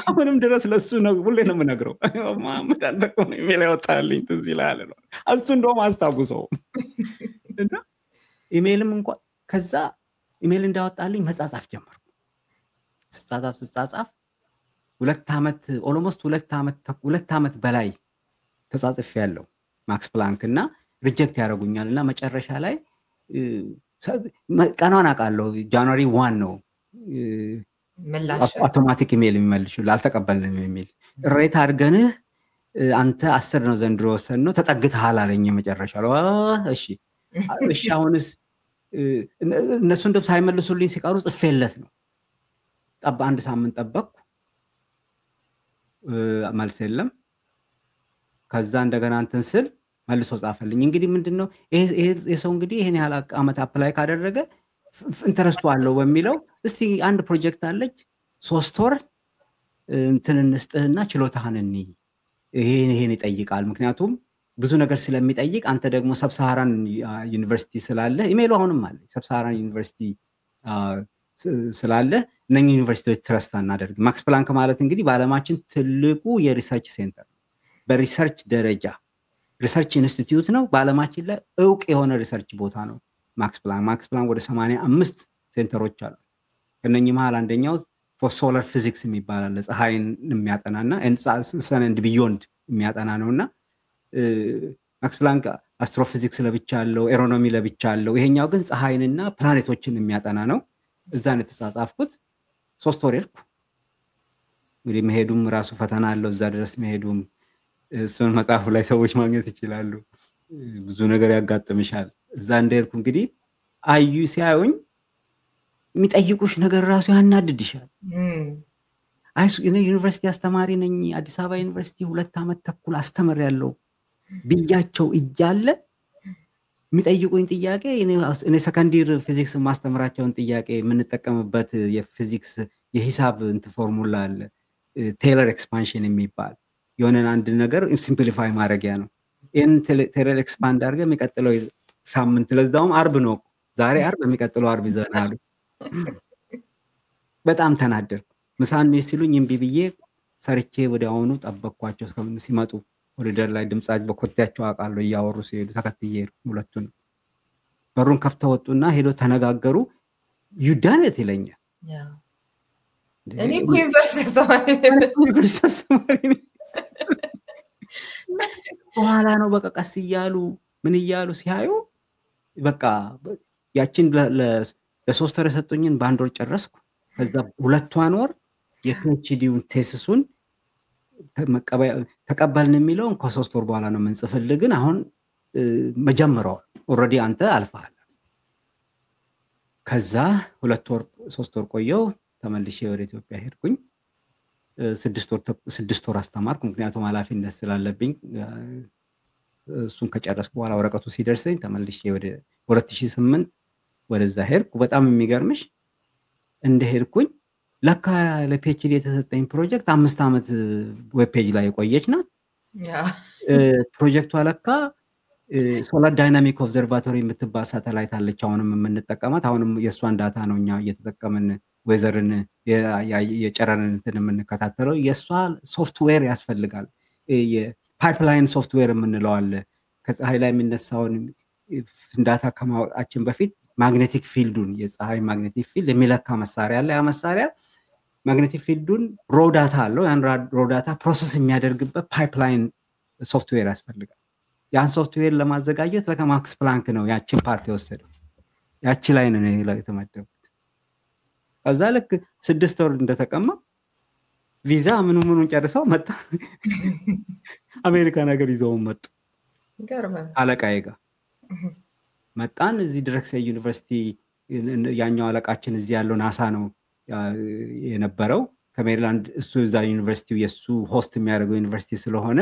አሁንም ድረስ ለሱ ነው ሁሌ ነው የምነግረው። መሐመድ አንተ እኮ ነው ኢሜል ያወጣልኝ ትዝ ይልሃል ነው። እሱ እንደውም አስታውሰው እና ኢሜልም እንኳን ከዛ ኢሜል እንዳወጣልኝ መጻጻፍ ጀመርኩ። ስጻጻፍ 2 ዓመት ኦልሞስት 2 ዓመት በላይ ተጻጽፍ ያለው ማክስ ፕላንክ እና ሪጀክት ያደርጉኛልና መጨረሻ ላይ ቀኗን አውቃለሁ። ጃንዋሪ 1 ነው አውቶማቲክ ኢሜል የሚመልሱልህ አልተቀበልንም የሚል ሬት አድርገንህ አንተ 10 ነው ዘንድሮ ወሰንነው ተጠግተሃል አለኝ። መጨረሻ እሺ አሁንስ እነሱ እንደው ሳይመልሱልኝ ሲቀሩ ጽፌለት ነው። አንድ ሳምንት ጠበቅኩ፣ መልስ የለም። ከዛ እንደገና እንትን ስል መልሶ ጻፈልኝ። እንግዲህ ምንድነው ይሄ ሰው እንግዲህ ይሄን ያህል ዓመት አፕላይ ካደረገ ኢንተረስቱ አለው በሚለው እስቲ አንድ ፕሮጀክት አለች 3 ወር እንትን እንስጥህና ችሎታህን እንይ፣ ይሄን ይጠይቃል። ምክንያቱም ብዙ ነገር ስለሚጠይቅ አንተ ደግሞ ሰብሳሃራን ዩኒቨርሲቲ ስላለ ኢሜሉ አሁንም አለ ሰብሳሃራን ዩኒቨርሲቲ ስላለ እነኚህ ዩኒቨርሲቲዎች ትረስት እናደርግ። ማክስ ፕላንክ ማለት እንግዲህ በዓለማችን ትልቁ የሪሰርች ሴንተር ነው። በሪሰርች ደረጃ ሪሰርች ኢንስቲትዩት ነው። በዓለማችን ላይ እውቅ የሆነ ሪሰርች ቦታ ነው ማክስ ፕላንክ ወደ 85 ሴንተሮች አሉ። ከነኚህ መሃል አንደኛው ፎር ሶላር ፊዚክስ የሚባል አለ። ፀሐይን የሚያጠናና ሰን ኤንድ ቢዮንድ የሚያጠና ነውና ማክስ ፕላንክ አስትሮፊዚክስ ለብቻ አለው፣ ኤሮኖሚ ለብቻ አለው። ይሄኛው ግን ፀሐይንና ፕላኔቶችን የሚያጠና ነው። እዛ ነው የተጻጻፍኩት። 3 ወር ሄድኩ። እንግዲህ መሄዱም ራሱ ፈተና አለው። እዛ ድረስ መሄዱም እሱን መጽሐፉ ላይ ሰዎች ማግኘት ይችላሉ። ብዙ ነገር ያጋጥምሻል። እዛ እንደሄድኩ እንግዲህ ሲያዩኝ የሚጠይቁሽ ነገር ራሱ ያናድድሻል። እኔ ዩኒቨርሲቲ አስተማሪ ነኝ፣ አዲስ አበባ ዩኒቨርሲቲ 2 ዓመት ተኩል አስተምሬያለሁ ብያቸው እያለ የሚጠይቁኝ ጥያቄ እኔ ሰከንዲር ፊዚክስ ማስተምራቸውን ጥያቄ የምንጠቀምበት የፊዚክስ የሂሳብ እንትን ፎርሙላ አለ፣ ቴይለር ኤክስፓንሽን የሚባል የሆነን አንድ ነገር ሲምፕሊፋይ ማድረጊያ ነው። ይህን ቴይለር ኤክስፓንድ አድርገህ የሚቀጥለው ሳምንት ለዛውም አርብ ነው፣ ዛሬ አርብ የሚቀጥለው አርብ ይዘናሉ። በጣም ተናደርኩ። ምሳን ሲሉኝ እምቢ ብዬ ሰርቼ ወዲያውኑ ጠበቅኳቸው ሲመጡ ወደ ደር ላይ ድምጻቸው በኮቴያቸው አውቃለሁ እያወሩ ሲሄዱ ተከትዬ ሁለቱን በሩን ከፍተው ወጡና ሄዶ ተነጋገሩ ዩዳነት ይለኛል እኔ እኮ ዩኒቨርሲቲ አስተማሪ በኋላ ነው በቃ ቀስ እያሉ ምን እያሉ ሲያዩ በቃ ያችን ለሶስት ወር የሰጡኝን በአንድ ወር ጨረስኩ ከዛ ሁለቷን ወር የፒኤችዲውን ቴሲሱን ተቀበልን የሚለውን ከ3 ወር በኋላ ነው የምንጽፍልህ ግን አሁን መጀመሪያው ኦልሬዲ አንተ አልፈሃል ከዛ 2 ወር 3 ወር ቆየው ተመልሼ ወደ ኢትዮጵያ ሄድኩኝ 6 ወር አስተማርኩ ምክንያቱም ኃላፊነት ስላለብኝ እሱን ከጨረስኩ በኋላ ወረቀቱ ሲደርሰኝ ተመልሼ ወደ 2008 ወደዛ ሄድኩ በጣም የሚገርምሽ እንደሄድኩኝ ለካ ለፒኤችዲ የተሰጠኝ ፕሮጀክት 5 አመት ዌብ ፔጅ ላይ የቆየች ናት ፕሮጀክቱ ለካ ሶላር ዳይናሚክ ኦብዘርቫቶሪ የምትባል ሳተላይት አለች አሁንም የምንጠቀማት አሁንም የሷን ዳታ ነው እኛ እየተጠቀምን ወዘርን የጨረርን እንትን የምንከታተለው የሷ ሶፍትዌር ያስፈልጋል የፓይፕላይን ሶፍትዌር የምንለው አለ ከፀሐይ ላይ የሚነሳውን ፍንዳታ ከማወቃችን በፊት ማግኔቲክ ፊልዱን የፀሐይ ማግኔቲክ ፊልድ የሚለካ መሳሪያ አለ ያ መሳሪያ ማግኔቲክ ፊልዱን ሮ ዳታ አለው ያን ሮ ዳታ ፕሮሰስ የሚያደርግበት ፓይፕላይን ሶፍትዌር ያስፈልጋል ያን ሶፍትዌር ለማዘጋጀት ለማክስ ፕላንክ ነው ያችን ፓርት የወሰደው ያቺ ላይ ነው የተመደቡት ከዛ ልክ 6 ወር እንደተቀማ ቪዛ ምኑን ጨርሰው መጣ አሜሪካ ነገር ይዘው መጡ አለቃዬ ጋር መጣን እዚህ ድረክሰ ዩኒቨርሲቲ ያኛው አለቃችን እዚህ ያለው ናሳ ነው የነበረው ከሜሪላንድ እሱ እዛ ዩኒቨርሲቲው የሱ ሆስት የሚያደርገው ዩኒቨርሲቲ ስለሆነ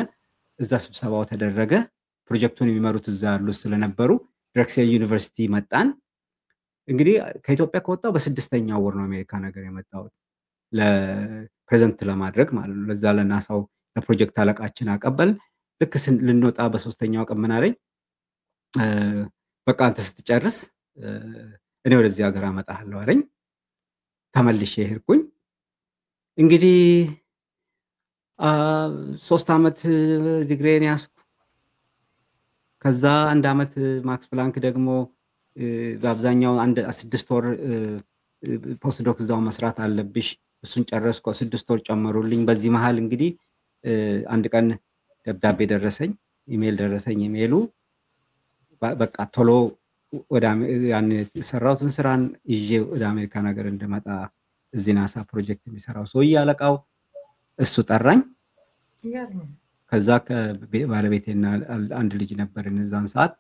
እዛ ስብሰባው ተደረገ ፕሮጀክቱን የሚመሩት እዛ ያሉ ስለነበሩ ድረክሰ ዩኒቨርሲቲ መጣን እንግዲህ ከኢትዮጵያ ከወጣው በ6ኛው ወር ነው አሜሪካ ነገር የመጣው ለፕሬዘንት ለማድረግ ማለት ነው ለዛ ለናሳው ለፕሮጀክት አለቃችን አቀበል ልክ ልንወጣ በ3ኛው ቀን ምን አለኝ በቃ አንተ ስትጨርስ እኔ ወደዚህ ሀገር አመጣለሁ አለኝ ተመልሼ ሄድኩኝ እንግዲህ 3 አመት ዲግሪን ያስኩ ከዛ 1 አመት ማክስ ፕላንክ ደግሞ በአብዛኛው 6 ወር ፖስት ዶክ እዛው መስራት አለብሽ እሱን ጨረስኩ 6 ወር ጨመሩልኝ በዚህ መሃል እንግዲህ አንድ ቀን ደብዳቤ ደረሰኝ ኢሜል ደረሰኝ ኢሜሉ በቃ ቶሎ ወደ ያን ሰራውትን ስራን ይዤ ወደ አሜሪካ ነገር እንደመጣ እዚህ ናሳ ፕሮጀክት የሚሰራው ሰው ያለቃው እሱ ጠራኝ ከዛ ከባለቤቴና አንድ ልጅ ነበርን እዛን ሰዓት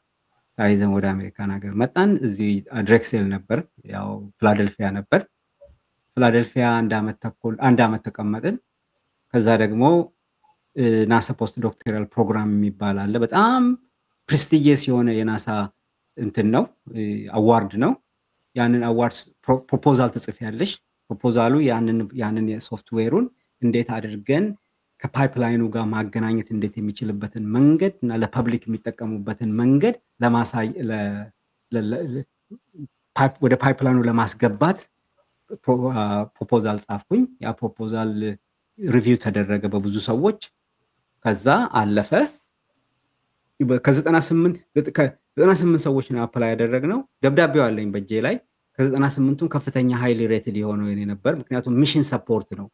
ታይዘን ወደ አሜሪካ ነገር መጣን እዚህ ድሬክሴል ነበር ያው ፊላደልፊያ ነበር ፊላደልፊያ 1 አመት ተቀመጥን ከዛ ደግሞ ናሳ ፖስት ዶክተራል ፕሮግራም የሚባል አለ በጣም ፕሬስቲጂየስ የሆነ የናሳ እንትን ነው አዋርድ ነው ያንን አዋርድ ፕሮፖዛል ተጽፏልሽ ፕሮፖዛሉ ያንን የሶፍትዌሩን እንዴት አድርገን ከፓይፕላይኑ ጋር ማገናኘት እንዴት የሚችልበትን መንገድ እና ለፐብሊክ የሚጠቀሙበትን መንገድ ለማሳይ ወደ ፓይፕላይኑ ለማስገባት ፕሮፖዛል ጻፍኩኝ ያ ፕሮፖዛል ሪቪው ተደረገ በብዙ ሰዎች ከዛ አለፈ ከ98 ሰዎች ነው አፕላይ ያደረግነው ደብዳቤው አለኝ በእጄ ላይ ከ98ቱም ከፍተኛ ሃይሊ ሬትድ የሆነው የኔ ነበር ምክንያቱም ሚሽን ሰፖርት ነው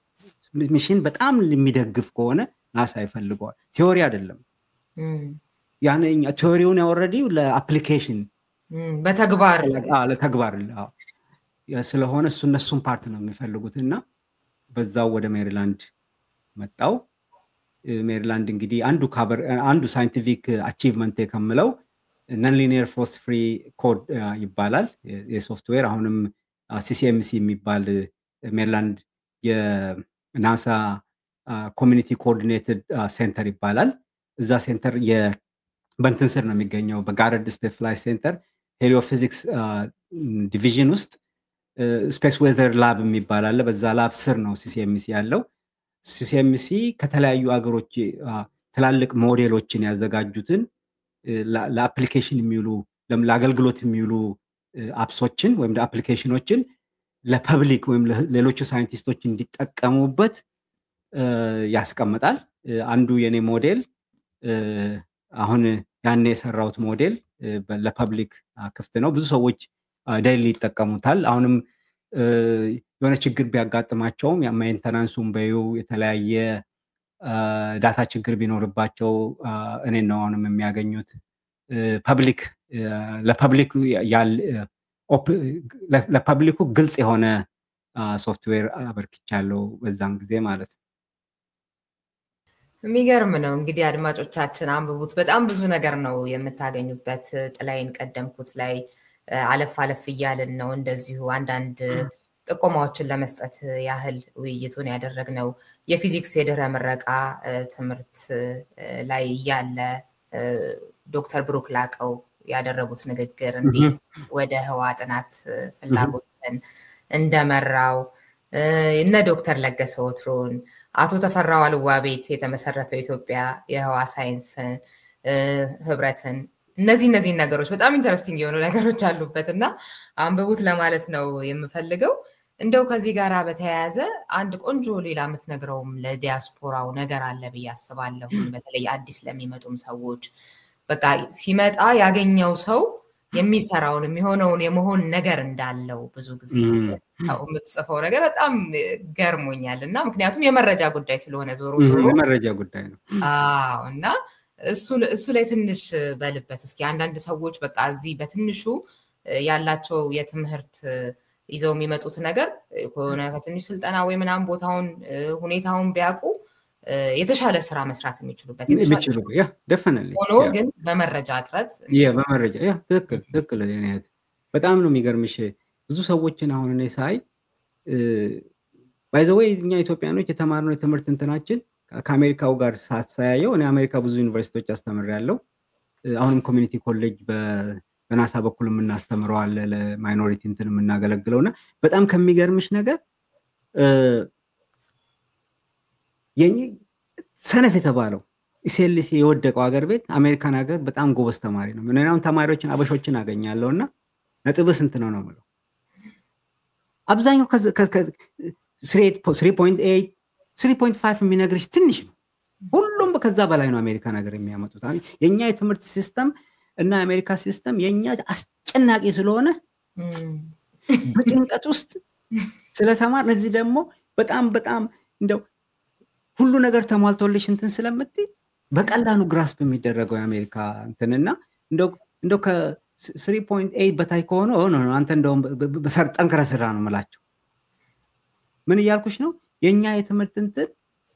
ሚሽን በጣም የሚደግፍ ከሆነ ናሳ ይፈልገዋል ቲዮሪ አይደለም ያነኛ ቲዮሪውን ያወረዲው ለአፕሊኬሽን በተግባር ለተግባር ስለሆነ እነሱን ፓርት ነው የሚፈልጉትና በዛው ወደ ሜሪላንድ መጣው ሜሪላንድ እንግዲህ አንዱ ሳይንቲፊክ አቺቭመንት የከምለው ነን ሊኒየር ፎርስ ፍሪ ኮድ ይባላል የሶፍትዌር አሁንም ሲሲኤምሲ የሚባል ሜሪላንድ የናሳ ኮሚኒቲ ኮኦርዲኔትድ ሴንተር ይባላል እዛ ሴንተር በእንትን ስር ነው የሚገኘው በጋረድ ስፔስ ፍላይት ሴንተር ሄሊዮፊዚክስ ዲቪዥን ውስጥ ስፔስ ዌዘር ላብ የሚባል አለ በዛ ላብ ስር ነው ሲሲኤምሲ ያለው ሲሲኤምሲ ከተለያዩ ሀገሮች ትላልቅ ሞዴሎችን ያዘጋጁትን ለአፕሊኬሽን የሚውሉ ለአገልግሎት የሚውሉ አፕሶችን ወይም አፕሊኬሽኖችን ለፐብሊክ ወይም ሌሎች ሳይንቲስቶች እንዲጠቀሙበት ያስቀምጣል አንዱ የኔ ሞዴል አሁን ያኔ የሰራውት ሞዴል ለፐብሊክ ክፍት ነው። ብዙ ሰዎች ዳይሊ ይጠቀሙታል። አሁንም የሆነ ችግር ቢያጋጥማቸውም ሜንተናንሱም በዩ የተለያየ ዳታ ችግር ቢኖርባቸው እኔን ነው አሁንም የሚያገኙት። ፐብሊክ ለፐብሊኩ ግልጽ የሆነ ሶፍትዌር አበርክቻለሁ በዛን ጊዜ ማለት ነው። የሚገርም ነው። እንግዲህ አድማጮቻችን አንብቡት። በጣም ብዙ ነገር ነው የምታገኙበት። ጥላይን ቀደምኩት ላይ አለፍ አለፍ እያልን ነው እንደዚሁ አንዳንድ ጥቆማዎችን ለመስጠት ያህል ውይይቱን ያደረግነው። የፊዚክስ የድህረ ምረቃ ትምህርት ላይ እያለ ዶክተር ብሩክ ላቀው ያደረጉት ንግግር እንዴት ወደ ህዋ ጥናት ፍላጎትን እንደመራው፣ እነ ዶክተር ለገሰ ወትሮን፣ አቶ ተፈራ ዋልዋ ቤት የተመሰረተው ኢትዮጵያ የህዋ ሳይንስ ህብረትን፣ እነዚህ ነገሮች በጣም ኢንተረስቲንግ የሆኑ ነገሮች አሉበት እና አንብቡት ለማለት ነው የምፈልገው። እንደው ከዚህ ጋር በተያያዘ አንድ ቆንጆ ሌላ የምትነግረውም ለዲያስፖራው ነገር አለ ብዬ አስባለሁ። በተለይ አዲስ ለሚመጡም ሰዎች በቃ ሲመጣ ያገኘው ሰው የሚሰራውን የሚሆነውን የመሆን ነገር እንዳለው ብዙ ጊዜ የምትጽፈው ነገር በጣም ገርሞኛል እና ምክንያቱም የመረጃ ጉዳይ ስለሆነ ዞሮ የመረጃ ጉዳይ ነው እና እሱ ላይ ትንሽ በልበት እስኪ። አንዳንድ ሰዎች በቃ እዚህ በትንሹ ያላቸው የትምህርት ይዘው የሚመጡት ነገር ከሆነ ከትንሽ ስልጠና ወይ ምናምን ቦታውን ሁኔታውን ቢያውቁ የተሻለ ስራ መስራት የሚችሉበት ሆኖ ግን በመረጃ እጥረት በመረጃ ትክክል በጣም ነው የሚገርምሽ። ብዙ ሰዎችን አሁን እኔ ሳይ ባይ ዘ ወይ እኛ ኢትዮጵያኖች የተማርነው የትምህርት እንትናችን ከአሜሪካው ጋር ሳስተያየው እኔ አሜሪካ ብዙ ዩኒቨርሲቲዎች አስተምሬያለሁ። አሁንም ኮሚኒቲ ኮሌጅ በናሳ በኩል የምናስተምረው አለ ለማይኖሪቲ እንትን የምናገለግለውና በጣም ከሚገርምሽ ነገር ሰነፍ የተባለው ኢሴልሲ የወደቀው ሀገር ቤት አሜሪካን ሀገር በጣም ጎበዝ ተማሪ ነው። ምንናውን ተማሪዎችን አበሾችን አገኛለሁና ነጥብ ስንት ነው ነው ማለት አብዛኛው 3.8 3.5 የሚነግርሽ ትንሽ ነው። ሁሉም ከዛ በላይ ነው አሜሪካን ሀገር የሚያመጡት። የኛ የትምህርት ሲስተም እና የአሜሪካ ሲስተም የኛ አስጨናቂ ስለሆነ በጭንቀት ውስጥ ስለተማር እዚህ ደግሞ በጣም እንደው ሁሉ ነገር ተሟልቶልሽ እንትን ስለምትይ በቀላሉ ግራስፕ የሚደረገው የአሜሪካ እንትንና እንደው ከ3.8 በታይ ከሆነ አንተ እንደውም ጠንክረህ ስራ ነው የምላቸው። ምን እያልኩሽ ነው? የኛ የትምህርት እንትን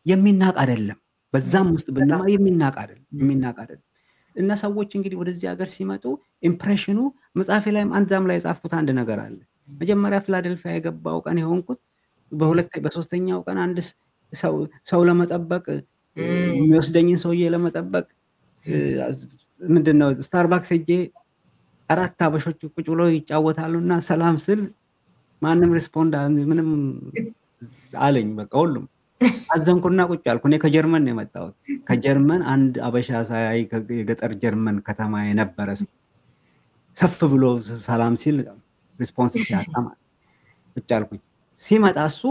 የሚናቅ አይደለም። በዛም ውስጥ ብንማር የሚናቅ አይደለም። እና ሰዎች እንግዲህ ወደዚህ ሀገር ሲመጡ ኢምፕሬሽኑ መጽሐፌ ላይም አንዛም ላይ የጻፍኩት አንድ ነገር አለ። መጀመሪያ ፊላደልፊያ የገባው ቀን የሆንኩት በሶስተኛው ቀን አንድ ሰው ለመጠበቅ የሚወስደኝን ሰውዬ ለመጠበቅ ምንድነው ስታርባክስ ሄጄ 4 አበሾች ቁጭ ብሎ ይጫወታሉና ሰላም ስል ማንም ሪስፖንድ ምንም አለኝ። በቃ ሁሉም አዘንኩና ቁጭ አልኩ። እኔ ከጀርመን ነው የመጣሁት። ከጀርመን አንድ አበሻ ሳይ የገጠር ጀርመን ከተማ የነበረ ሰፍ ብሎ ሰላም ሲል ሪስፖንስ ሲያጣማ ቁጭ አልኩኝ። ሲመጣ እሱ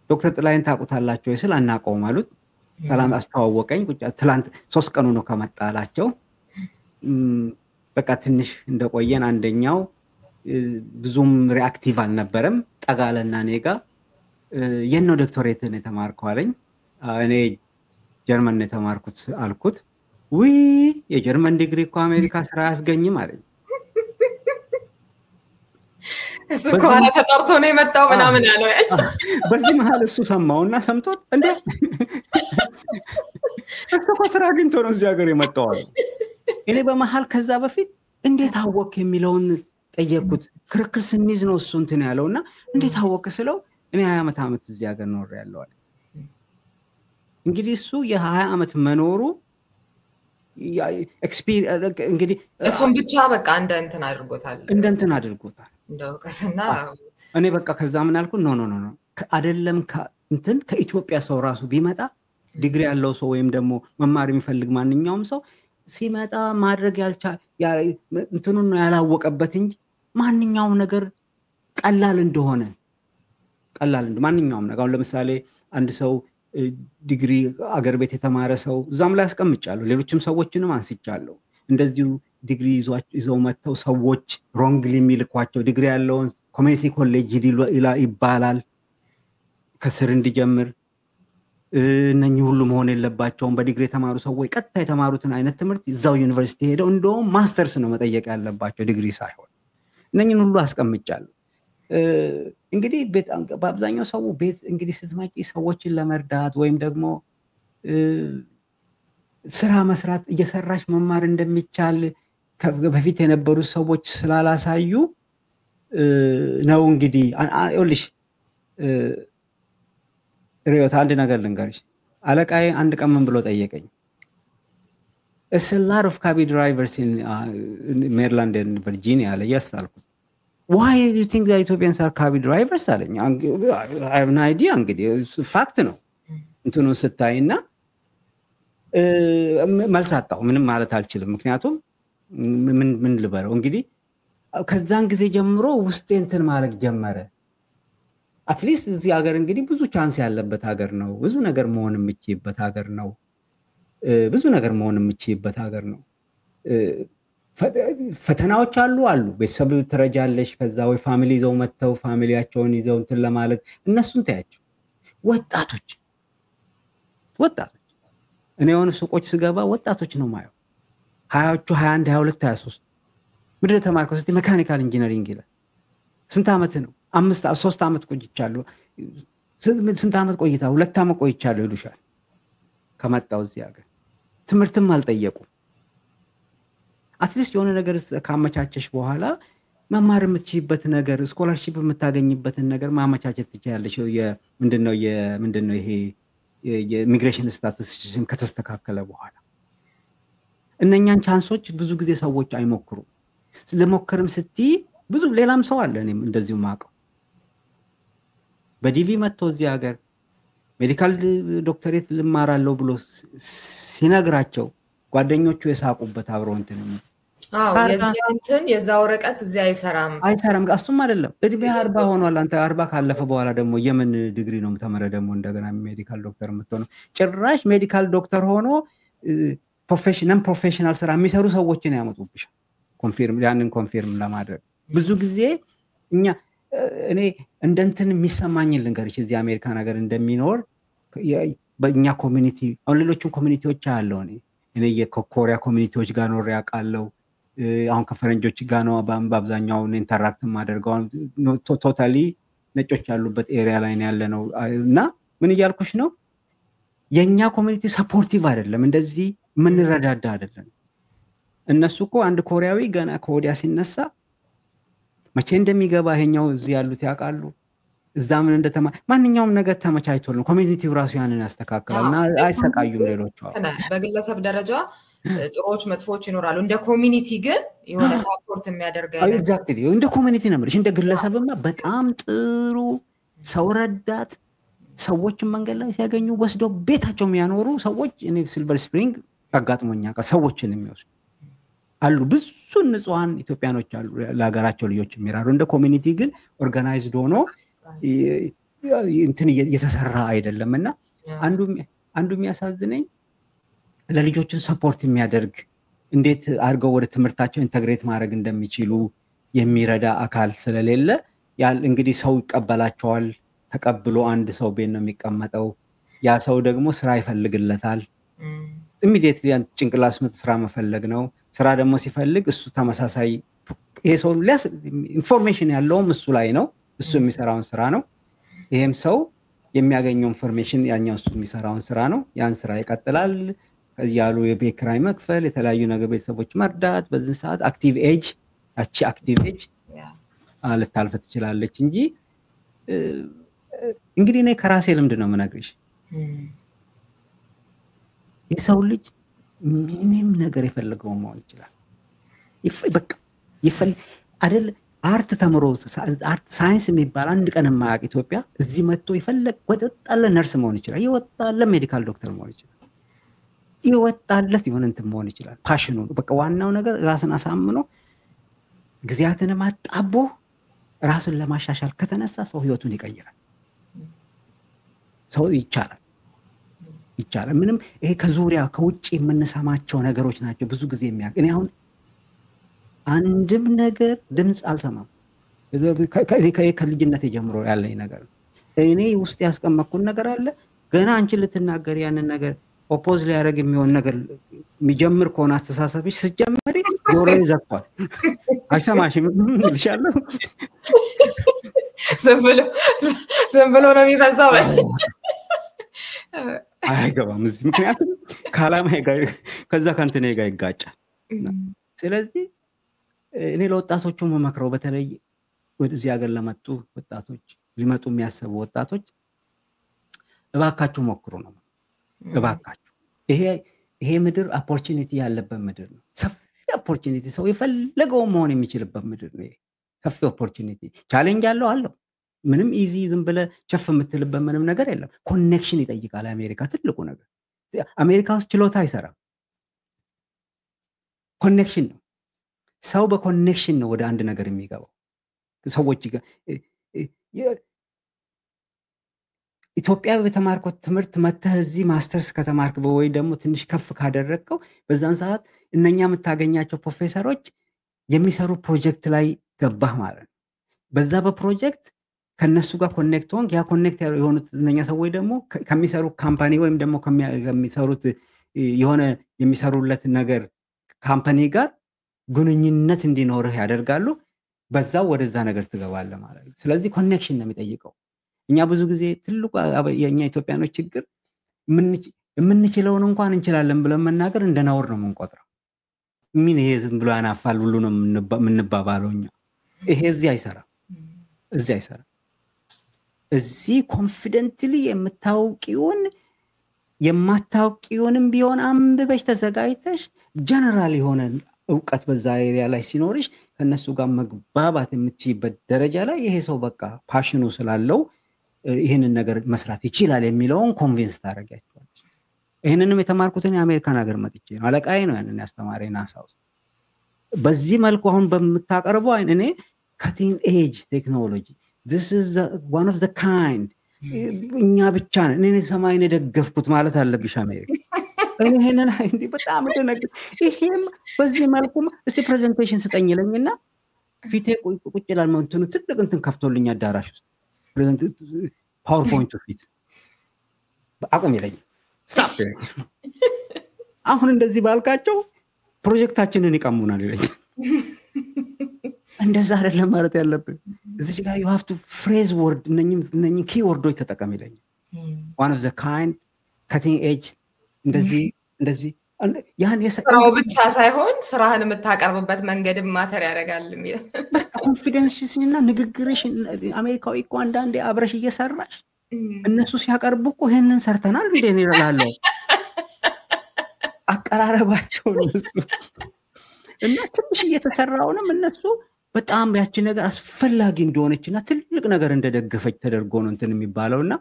ዶክተር ጥላይን ታውቁታላችሁ ወይ ስል አናውቀውም አሉት። ሰላም አስተዋወቀኝ። ቁጭ ትላንት 3 ቀኑ ነው ከመጣ አላቸው። በቃ ትንሽ እንደቆየን አንደኛው ብዙም ሪአክቲቭ አልነበረም። ጠጋለና ኔጋ የት ነው ዶክተሬትን የተማርከው አለኝ። እኔ ጀርመን ነው የተማርኩት አልኩት። ውይ የጀርመን ዲግሪ እኮ አሜሪካ ስራ አያስገኝም አለኝ። እሱ ከሆነ ተጠርቶ ነው የመጣው ምናምን አለው። በዚህ መሀል እሱ ሰማውና ሰምቶት እንዴ እሱ እኮ ስራ አግኝቶ ነው እዚህ ሀገር የመጣው አለ። እኔ በመሀል ከዛ በፊት እንዴት አወቅ የሚለውን ጠየቅኩት። ክርክር ስንይዝ ነው እሱ እንትን ያለውና እንዴት አወቅ ስለው እኔ 20 ዓመት እዚህ ሀገር ኖር ያለው አለ። እንግዲህ እሱ የ20 ዓመት መኖሩ እንግዲህ እሱም ብቻ በቃ እንደ እንትን አድርጎታል እንደውቀትና እኔ በቃ ከዛ ምን አልኩ ኖ አይደለም እንትን ከኢትዮጵያ ሰው ራሱ ቢመጣ ዲግሪ ያለው ሰው ወይም ደግሞ መማር የሚፈልግ ማንኛውም ሰው ሲመጣ ማድረግ እንትኑን ነው ያላወቀበት እንጂ ማንኛውም ነገር ቀላል እንደሆነ ማንኛውም ነገር ለምሳሌ አንድ ሰው ዲግሪ አገር ቤት የተማረ ሰው እዛም ላይ አስቀምጫለሁ። ሌሎችም ሰዎችንም አንስቻለሁ። እንደዚሁ ዲግሪ ይዘው መጥተው ሰዎች ሮንግሊ የሚልኳቸው ዲግሪ ያለውን ኮሚኒቲ ኮሌጅ ይባላል ከስር እንዲጀምር እነኚህ ሁሉ መሆን የለባቸውም በዲግሪ የተማሩ ሰዎች ቀጥታ የተማሩትን አይነት ትምህርት እዛው ዩኒቨርሲቲ ሄደው እንደውም ማስተርስ ነው መጠየቅ ያለባቸው ዲግሪ ሳይሆን እነኚህን ሁሉ አስቀምጫለሁ እንግዲህ በአብዛኛው ሰው ቤት እንግዲህ ስትመጪ ሰዎችን ለመርዳት ወይም ደግሞ ስራ መስራት እየሰራሽ መማር እንደሚቻል በፊት የነበሩ ሰዎች ስላላሳዩ ነው እንግዲህ ይኸውልሽ ሪዮት አንድ ነገር ልንገርሽ አለቃዬ አንድ ቀን ምን ብሎ ጠየቀኝ It's a lot of cab drivers in Maryland and Virginia አለ yes አልኩት Why do you think the Ethiopians are cab drivers አለኝ I have no idea እንግዲህ ፋክት ነው እንትኑን ስታይና መልስ አጣሁ ምንም ማለት አልችልም ምክንያቱም ምን ልበለው እንግዲህ ከዛን ጊዜ ጀምሮ ውስጤ እንትን ማለት ጀመረ አትሊስት እዚህ ሀገር እንግዲህ ብዙ ቻንስ ያለበት ሀገር ነው ብዙ ነገር መሆን የሚችልበት ሀገር ነው ብዙ ነገር መሆን የሚችልበት ሀገር ነው ፈተናዎች አሉ ቤተሰብ ትረጃለሽ ከዛ ወይ ፋሚሊ ይዘው መተው ፋሚሊያቸውን ይዘው እንትን ለማለት እነሱን ታያቸው ወጣቶች እኔ የሆነ ሱቆች ስገባ ወጣቶች ነው ማየው 20ዎቹ 21 22 23 ምንድነው ተማርከው እስቲ ሜካኒካል ኢንጂነሪንግ ይላል ስንት አመት ነው 3 አመት ቆይቻለሁ ስንት አመት ቆይታ 2 አመት ቆይቻለሁ ይሉሻል ከመጣው እዚህ ሀገር ትምህርትም አልጠየቁ አትሊስት የሆነ ነገር ካመቻቸሽ በኋላ መማር የምትችይበት ነገር ስኮላርሺፕ የምታገኝበትን ነገር ማመቻቸት ትችያለሽ ምንድነው ይሄ የኢሚግሬሽን ስታተስሽን ከተስተካከለ በኋላ እነኛን ቻንሶች ብዙ ጊዜ ሰዎች አይሞክሩ ስለሞከርም ስትይ ብዙ ሌላም ሰው አለ እኔም እንደዚሁ ማቀው በዲቪ መጥቶ እዚህ ሀገር ሜዲካል ዶክተሬት ልማራለሁ ብሎ ሲነግራቸው ጓደኞቹ የሳቁበት አብረው እንትን የዛ ወረቀት እዚህ አይሰራም እሱም አይደለም እድሜ 40 ሆኗል አንተ 40 ካለፈ በኋላ ደግሞ የምን ዲግሪ ነው ተመረ ደግሞ እንደገና ሜዲካል ዶክተር የምትሆነው ጭራሽ ሜዲካል ዶክተር ሆኖ ፕሮፌሽናል ስራ የሚሰሩ ሰዎችን ያመጡብሻል ያንን ኮንፊርም ለማድረግ ብዙ ጊዜ እኔ እንደንትን የሚሰማኝን ልንገርሽ እዚህ አሜሪካ ነገር እንደሚኖር በእኛ ኮሚኒቲ አሁን ሌሎችም ኮሚኒቲዎች አለው እኔ የኮሪያ ኮሚኒቲዎች ጋር ነው ያውቃለው አሁን ከፈረንጆች ጋር ነው በአብዛኛው ኢንተራክት ማደርገው ቶታሊ ነጮች ያሉበት ኤሪያ ላይ ነው ያለነው እና ምን እያልኩሽ ነው የኛ ኮሚኒቲ ሰፖርቲቭ አይደለም እንደዚህ ምን ረዳዳ አይደለም እነሱ እኮ አንድ ኮሪያዊ ገና ከወዲያ ሲነሳ መቼ እንደሚገባ ይሄኛው እዚህ ያሉት ያውቃሉ እዛ ምን ማንኛውም ነገር ተመቻችቶልን ኮሚኒቲው ራሱ ያንን ያስተካክላልና አይሰቃዩም ሌሎቹ በግለሰብ ደረጃ ጥሩዎች መጥፎች ይኖራሉ እንደ ኮሚኒቲ ግን የሆነ ሰፖርት የሚያደርግ አይደል ኤግዛክትሊ እንደ ኮሚኒቲ ነው ማለት እንደ ግለሰብማ በጣም ጥሩ ሰው ረዳት ሰዎችን መንገድ ላይ ሲያገኙ ወስደው ቤታቸው የሚያኖሩ ሰዎች እኔ ሲልቨር ስፕሪንግ አጋጥሞኛ ሰዎችን የሚወስዱ አሉ ብዙ ንጹሃን ኢትዮጵያኖች አሉ ለሀገራቸው ልጆች የሚራሩ እንደ ኮሚኒቲ ግን ኦርጋናይዝድ ሆኖ እንትን እየተሰራ አይደለምና አንዱ የሚያሳዝነኝ ለልጆችን ሰፖርት የሚያደርግ እንዴት አድርገው ወደ ትምህርታቸው ኢንተግሬት ማድረግ እንደሚችሉ የሚረዳ አካል ስለሌለ እንግዲህ ሰው ይቀበላቸዋል ተቀብሎ አንድ ሰው ቤት ነው የሚቀመጠው ያ ሰው ደግሞ ስራ ይፈልግለታል ኢሚዲየትሊ ጭንቅላስ ስራ መፈለግ ነው ስራ ደግሞ ሲፈልግ እሱ ተመሳሳይ ይሄ ሰው ኢንፎርሜሽን ያለውም እሱ ላይ ነው እሱ የሚሰራውን ስራ ነው ይሄም ሰው የሚያገኘው ኢንፎርሜሽን ያኛው እሱ የሚሰራውን ስራ ነው ያን ስራ ይቀጥላል ያሉ የቤት ኪራይ መክፈል የተለያዩ ነገር ቤተሰቦች መርዳት በዚህ ሰዓት አክቲቭ ኤጅ ልታልፍ ትችላለች እንጂ እንግዲህ እኔ ከራሴ ልምድ ነው የምነግርሽ የሰው ልጅ ምንም ነገር የፈለገው መሆን ይችላል በቃ አይደል አርት ተምሮ አርት ሳይንስ የሚባል አንድ ቀን ማያቅ ኢትዮጵያ እዚህ መጥቶ ይፈልግ ወጣለ ነርስ መሆን ይችላል ይወጣለ ሜዲካል ዶክተር መሆን ይችላል ይወጣለት ይሆን እንትን መሆን ይችላል ፓሽኑ በቃ ዋናው ነገር ራስን አሳምኖ ግዚያትን ማጣቦ ራስን ለማሻሻል ከተነሳ ሰው ህይወቱን ይቀይራል ሰው ይቻላል ምንም ይሄ ከዙሪያ ከውጪ የምንሰማቸው ነገሮች ናቸው ብዙ ጊዜ የሚያገኝ አሁን አንድም ነገር ድምፅ አልሰማም። ከልጅነት ጀምሮ ያለኝ ነገር እኔ ውስጥ ያስቀመጥኩት ነገር አለ። ገና አንቺ ልትናገር ያንን ነገር ኦፖዝ ሊያደርግ የሚሆን ነገር የሚጀምር ከሆነ አስተሳሰብሽ ስትጀምሪ ጆሮዬ ዘግቷል። አይሰማሽም እልሻለሁ። ዝም ብሎ ነው የሚፈዛው። አይገባም እዚህ ምክንያቱም ከዓላማዬ ጋር ከዛ ከእንትኔ ጋር ይጋጫል። ስለዚህ እኔ ለወጣቶቹ መመክረው በተለይ ወደዚህ ሀገር ለመጡ ወጣቶች ሊመጡ የሚያስቡ ወጣቶች እባካችሁ ሞክሩ ነው። እባካችሁ ይሄ ምድር ኦፖርቹኒቲ ያለበት ምድር ነው። ሰፊ ኦፖርቹኒቲ ሰው የፈለገው መሆን የሚችልበት ምድር ነው። ሰፊ ኦፖርቹኒቲ ቻሌንጅ አለው። ምንም ኢዚ ዝም ብለህ ቸፍ የምትልበት ምንም ነገር የለም። ኮኔክሽን ይጠይቃል። አሜሪካ ትልቁ ነገር አሜሪካ ውስጥ ችሎታ አይሰራም፣ ኮኔክሽን ነው። ሰው በኮኔክሽን ነው ወደ አንድ ነገር የሚገባው። ሰዎች ኢትዮጵያ በተማርኩት ትምህርት መተህ እዚህ ማስተርስ ከተማርክ ወይ ደግሞ ትንሽ ከፍ ካደረግከው በዛን ሰዓት እነኛ የምታገኛቸው ፕሮፌሰሮች የሚሰሩ ፕሮጀክት ላይ ገባህ ማለት ነው። በዛ በፕሮጀክት ከነሱ ጋር ኮኔክት ሆንክ። ያ ኮኔክት የሆኑት እነኛ ሰዎች ደግሞ ከሚሰሩ ካምፓኒ ወይም ደግሞ ከሚሰሩት የሆነ የሚሰሩለት ነገር ካምፓኒ ጋር ግንኙነት እንዲኖርህ ያደርጋሉ። በዛው ወደዛ ነገር ትገባለህ ማለት ነው። ስለዚህ ኮኔክሽን ነው የሚጠይቀው። እኛ ብዙ ጊዜ ትልቁ የኛ ኢትዮጵያኖች ችግር የምንችለውን እንኳን እንችላለን ብለን መናገር እንደ ነውር ነው የምንቆጥረው። ምን ይሄ ዝም ብሎ ያናፋል ሁሉ ነው የምንባባለው እኛ። ይሄ እዚህ አይሰራም። እዚህ ኮንፊደንትሊ የምታውቂውን የማታውቂውንም ቢሆን አንብበሽ ተዘጋጅተሽ ጀነራል የሆነ እውቀት በዛ ኤሪያ ላይ ሲኖርሽ ከነሱ ጋር መግባባት የምትችይበት ደረጃ ላይ ይሄ ሰው በቃ ፓሽኑ ስላለው ይህንን ነገር መስራት ይችላል የሚለውን ኮንቪንስ ታደርጊያቸዋለሽ። ይህንንም የተማርኩትን የአሜሪካን ሀገር መጥቼ ነው። አለቃዬ ነው ያንን ያስተማረኝ ናሳ ውስጥ። በዚህ መልኩ አሁን በምታቀርበው እኔ ካቲንግ ኤጅ ቴክኖሎጂ this is one of the kind እኛ ብቻ ነን። እኔ ሰማይን የደገፍኩት ማለት አለብሽ አሜሪካ። ይሄንን እንዴ በጣም ደነቅ ይሄም በዚህ መልኩ እስቲ ፕሬዘንቴሽን ስጠኝ ይለኝና ፊቴ ቁጭ ይላል። እንትኑ ትልቅ እንትን ከፍቶልኝ አዳራሽ ውስጥ ፕሬዘንት ፓወርፖይንት ፊት አቁም ይለኝ ስታፕ። አሁን እንደዚህ ባልካቸው ፕሮጀክታችንን ይቀሙናል ይለኝ። እንደዛ አይደለም ማለት ያለብን። እዚህ ጋር you have to phrase word እነኚህ ኪ ወርዶች ተጠቀም ይለኝ። one of the kind cutting edge እንደዚህ ያን ስራው ብቻ ሳይሆን ስራህን የምታቀርብበት መንገድም ማተር ያደርጋል የሚል ኮንፊደንስሽና ንግግርሽ። አሜሪካዊ እኮ አንዳንዴ አብረሽ እየሰራሽ እነሱ ሲያቀርቡ እኮ ይሄንን ሰርተናል እንዴ ነው ይላሉ። አቀራረባቸው እና ትንሽ እየተሰራውንም እነሱ በጣም ያቺ ነገር አስፈላጊ እንደሆነችና ትልቅ ነገር እንደደገፈች ተደርጎ ነው እንትን የሚባለውና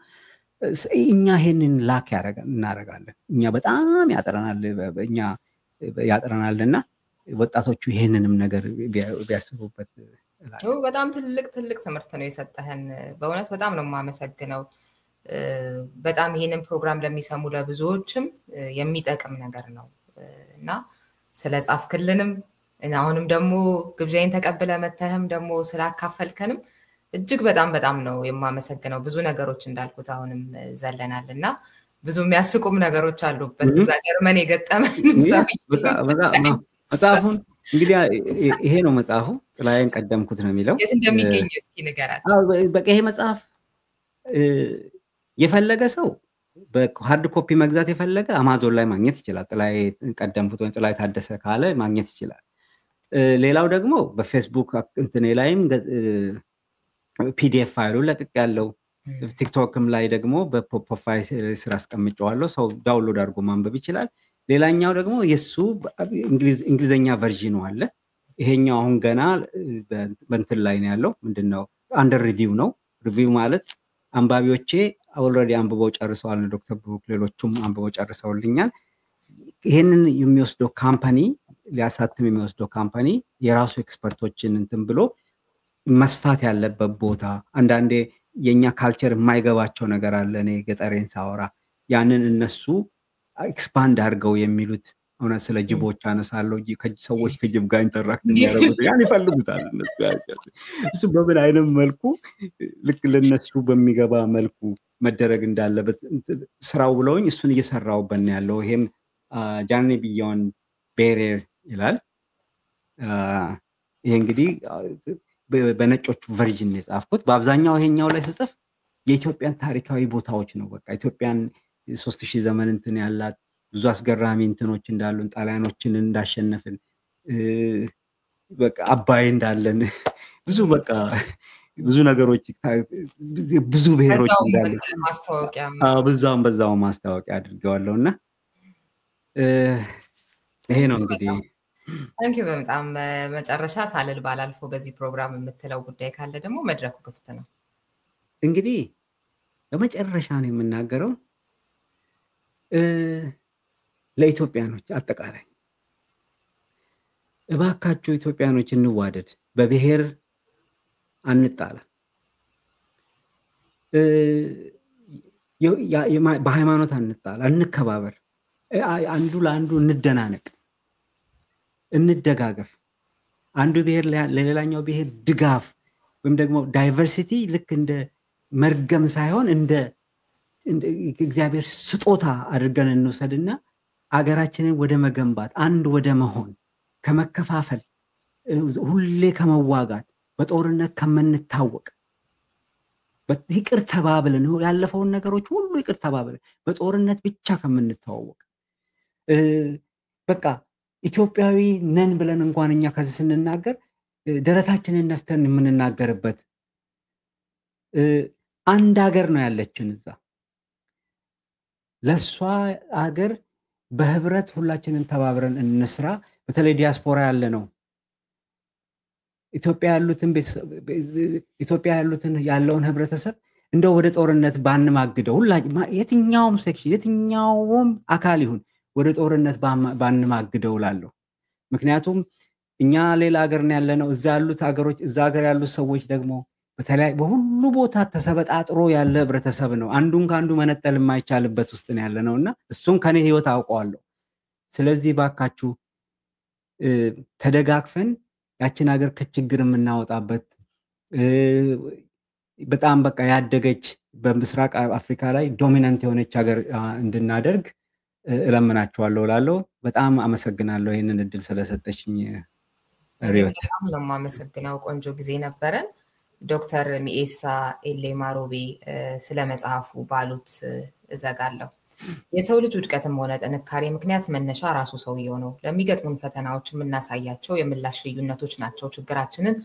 እኛ ይሄንን ላክ እናደርጋለን። እኛ በጣም ያጠረናልና ወጣቶቹ ይሄንንም ነገር ቢያስቡበት። በጣም ትልቅ ትምህርት ነው የሰጠህን። በእውነት በጣም ነው የማመሰግነው። በጣም ይሄንን ፕሮግራም ለሚሰሙ ለብዙዎችም የሚጠቅም ነገር ነው እና ስለጻፍክልንም አሁንም ደግሞ ግብዣይን ተቀብለ መተህም ደግሞ ስላካፈልከንም እጅግ በጣም ነው የማመሰግነው። ብዙ ነገሮች እንዳልኩት አሁንም ዘለናልና ብዙ የሚያስቁም ነገሮች አሉበት። እዛ ጀርመን የገጠመን መጽሐፉን እንግዲህ ይሄ ነው መጽሐፉ። ጥላዬን ቀደምኩት ነው የሚለው። የት እንደሚገኝ እስኪ ንገራቸው። በቃ ይሄ መጽሐፍ የፈለገ ሰው በሃርድ ኮፒ መግዛት የፈለገ አማዞን ላይ ማግኘት ይችላል። ጥላዬ ቀደምኩት ወይ ጥላዬ ታደሰ ካለ ማግኘት ይችላል። ሌላው ደግሞ በፌስቡክ እንትኔ ላይም ፒዲኤፍ ፋይሉ ለቅቅ ያለው ቲክቶክም ላይ ደግሞ በፕሮፋይል ስራ አስቀምጨዋለሁ። ሰው ዳውንሎድ አድርጎ ማንበብ ይችላል። ሌላኛው ደግሞ የሱ እንግሊዘኛ ቨርዥኑ አለ። ይሄኛው አሁን ገና በእንትን ላይ ነው ያለው። ምንድነው አንደር ሪቪው ነው። ሪቪው ማለት አንባቢዎቼ ኦልሬዲ አንብበው ጨርሰዋል። ዶክተር ብሩክ ሌሎቹም አንብበው ጨርሰውልኛል። ይሄንን የሚወስደው ካምፓኒ ሊያሳትም የሚወስደው ካምፓኒ የራሱ ኤክስፐርቶችን እንትን ብሎ መስፋት ያለበት ቦታ አንዳንዴ የኛ ካልቸር የማይገባቸው ነገር አለ። እኔ ገጠሬን ሳወራ ያንን እነሱ ኤክስፓንድ አድርገው የሚሉት እውነት ስለ ጅቦች አነሳለሁ ሰዎች ከጅብ ጋር ኢንተራክት የሚያደርጉት ያን ይፈልጉታል እነሱ እሱ በምን አይነት መልኩ ልክ ለነሱ በሚገባ መልኩ መደረግ እንዳለበት ስራው ብለውኝ እሱን እየሰራውበት ያለው ይሄም ጃርኒ ቢዮንድ ቤሪየር ይላል ይሄ እንግዲህ በነጮቹ ቨርዥን የጻፍኩት በአብዛኛው ይሄኛው ላይ ስጽፍ የኢትዮጵያን ታሪካዊ ቦታዎች ነው በቃ ኢትዮጵያን 3000 ዘመን እንትን ያላት ብዙ አስገራሚ እንትኖች እንዳሉን ጣሊያኖችን እንዳሸነፍን በቃ አባይ እንዳለን ብዙ በቃ ብዙ ነገሮች ብዙ ብሔሮች እንዳሉ ማስተዋወቂያ በዛው ማስተዋወቂያ አድርገዋለሁና ይሄ ነው እንግዲህ ታንክ ዩ በጣም መጨረሻ ሳልል ባላልፎ በዚህ ፕሮግራም የምትለው ጉዳይ ካለ ደግሞ መድረኩ ክፍት ነው እንግዲህ በመጨረሻ ነው የምናገረው ለኢትዮጵያኖች አጠቃላይ እባካችሁ ኢትዮጵያኖች እንዋደድ በብሔር አንጣላ በሃይማኖት አንጣላ እንከባበር አንዱ ለአንዱ እንደናነቅ እንደጋገፍ አንዱ ብሔር ለሌላኛው ብሔር ድጋፍ ወይም ደግሞ ዳይቨርሲቲ ልክ እንደ መርገም ሳይሆን እንደ እግዚአብሔር ስጦታ አድርገን እንወሰድና አገራችንን ወደ መገንባት አንድ ወደ መሆን ከመከፋፈል ሁሌ ከመዋጋት በጦርነት ከመንታወቅ ይቅር ተባብለን ያለፈውን ነገሮች ሁሉ ይቅር ተባብለን በጦርነት ብቻ ከመንታወቅ በቃ ኢትዮጵያዊ ነን ብለን እንኳን እኛ ከዚህ ስንናገር ደረታችንን ነፍተን የምንናገርበት አንድ ሀገር ነው ያለችን እዛ ለሷ ሀገር በህብረት ሁላችንን ተባብረን እንስራ በተለይ ዲያስፖራ ያለ ነው ኢትዮጵያ ያሉትን ያለውን ህብረተሰብ እንደው ወደ ጦርነት ባንማግደው የትኛውም ሴክሽን የትኛውም አካል ይሁን ወደ ጦርነት ባንማግደው ላለው ምክንያቱም እኛ ሌላ ሀገር ነው ያለነው እዛ ያሉት ሀገሮች እዛ ሀገር ያሉት ሰዎች ደግሞ በተለይ በሁሉ ቦታ ተሰበጣጥሮ ያለ ህብረተሰብ ነው አንዱን ካንዱ መነጠል የማይቻልበት ውስጥ ነው ያለነውና እሱን ከኔ ህይወት አውቀዋለሁ ስለዚህ ባካችሁ ተደጋግፈን ያችን ሀገር ከችግር የምናወጣበት በጣም በቃ ያደገች በምስራቅ አፍሪካ ላይ ዶሚናንት የሆነች ሀገር እንድናደርግ እለምናችኋለሁ ላለው በጣም አመሰግናለሁ ይሄንን እድል ስለሰጠችኝ ሪዮት በጣም ነው ማመሰግነው ቆንጆ ጊዜ ነበረን ዶክተር ሚኤሳ ኤሌማሮቤ ስለ መጽሐፉ ባሉት እዘጋለሁ የሰው ልጅ ውድቀትም ሆነ ጥንካሬ ምክንያት መነሻ ራሱ ሰውየው ነው ለሚገጥሙን ፈተናዎች የምናሳያቸው የምላሽ ልዩነቶች ናቸው ችግራችንን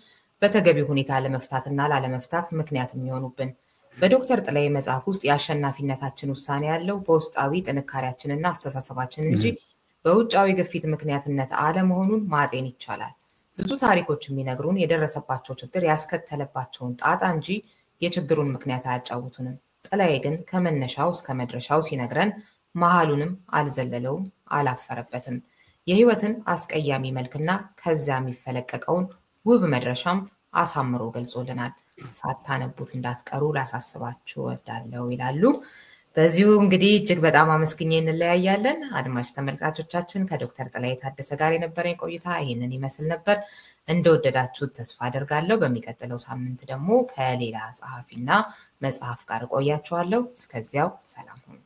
በተገቢ ሁኔታ ለመፍታትና ላለመፍታት ምክንያት የሚሆኑብን በዶክተር ጥላይ መጽሐፍ ውስጥ የአሸናፊነታችን ውሳኔ ያለው በውስጣዊ ጥንካሬያችንና አስተሳሰባችን እንጂ በውጫዊ ግፊት ምክንያትነት አለመሆኑን ማጤን ይቻላል ብዙ ታሪኮች የሚነግሩን የደረሰባቸው ችግር ያስከተለባቸውን ጣጣ እንጂ የችግሩን ምክንያት አያጫውቱንም ጥላይ ግን ከመነሻው እስከ መድረሻው ሲነግረን መሃሉንም አልዘለለውም አላፈረበትም የህይወትን አስቀያሚ መልክና ከዛ የሚፈለቀቀውን ውብ መድረሻም አሳምሮ ገልጾልናል ሳታነቡት እንዳትቀሩ ላሳስባችሁ ወዳለው ይላሉ በዚሁ እንግዲህ እጅግ በጣም አመስግኜ እንለያያለን አድማጭ ተመልካቾቻችን ከዶክተር ጥላይ ታደሰ ጋር የነበረኝ ቆይታ ይሄንን ይመስል ነበር እንደወደዳችሁት ተስፋ አደርጋለሁ በሚቀጥለው ሳምንት ደግሞ ከሌላ ጸሐፊና መጽሐፍ ጋር ቆያችኋለሁ እስከዚያው ሰላም ሁኑ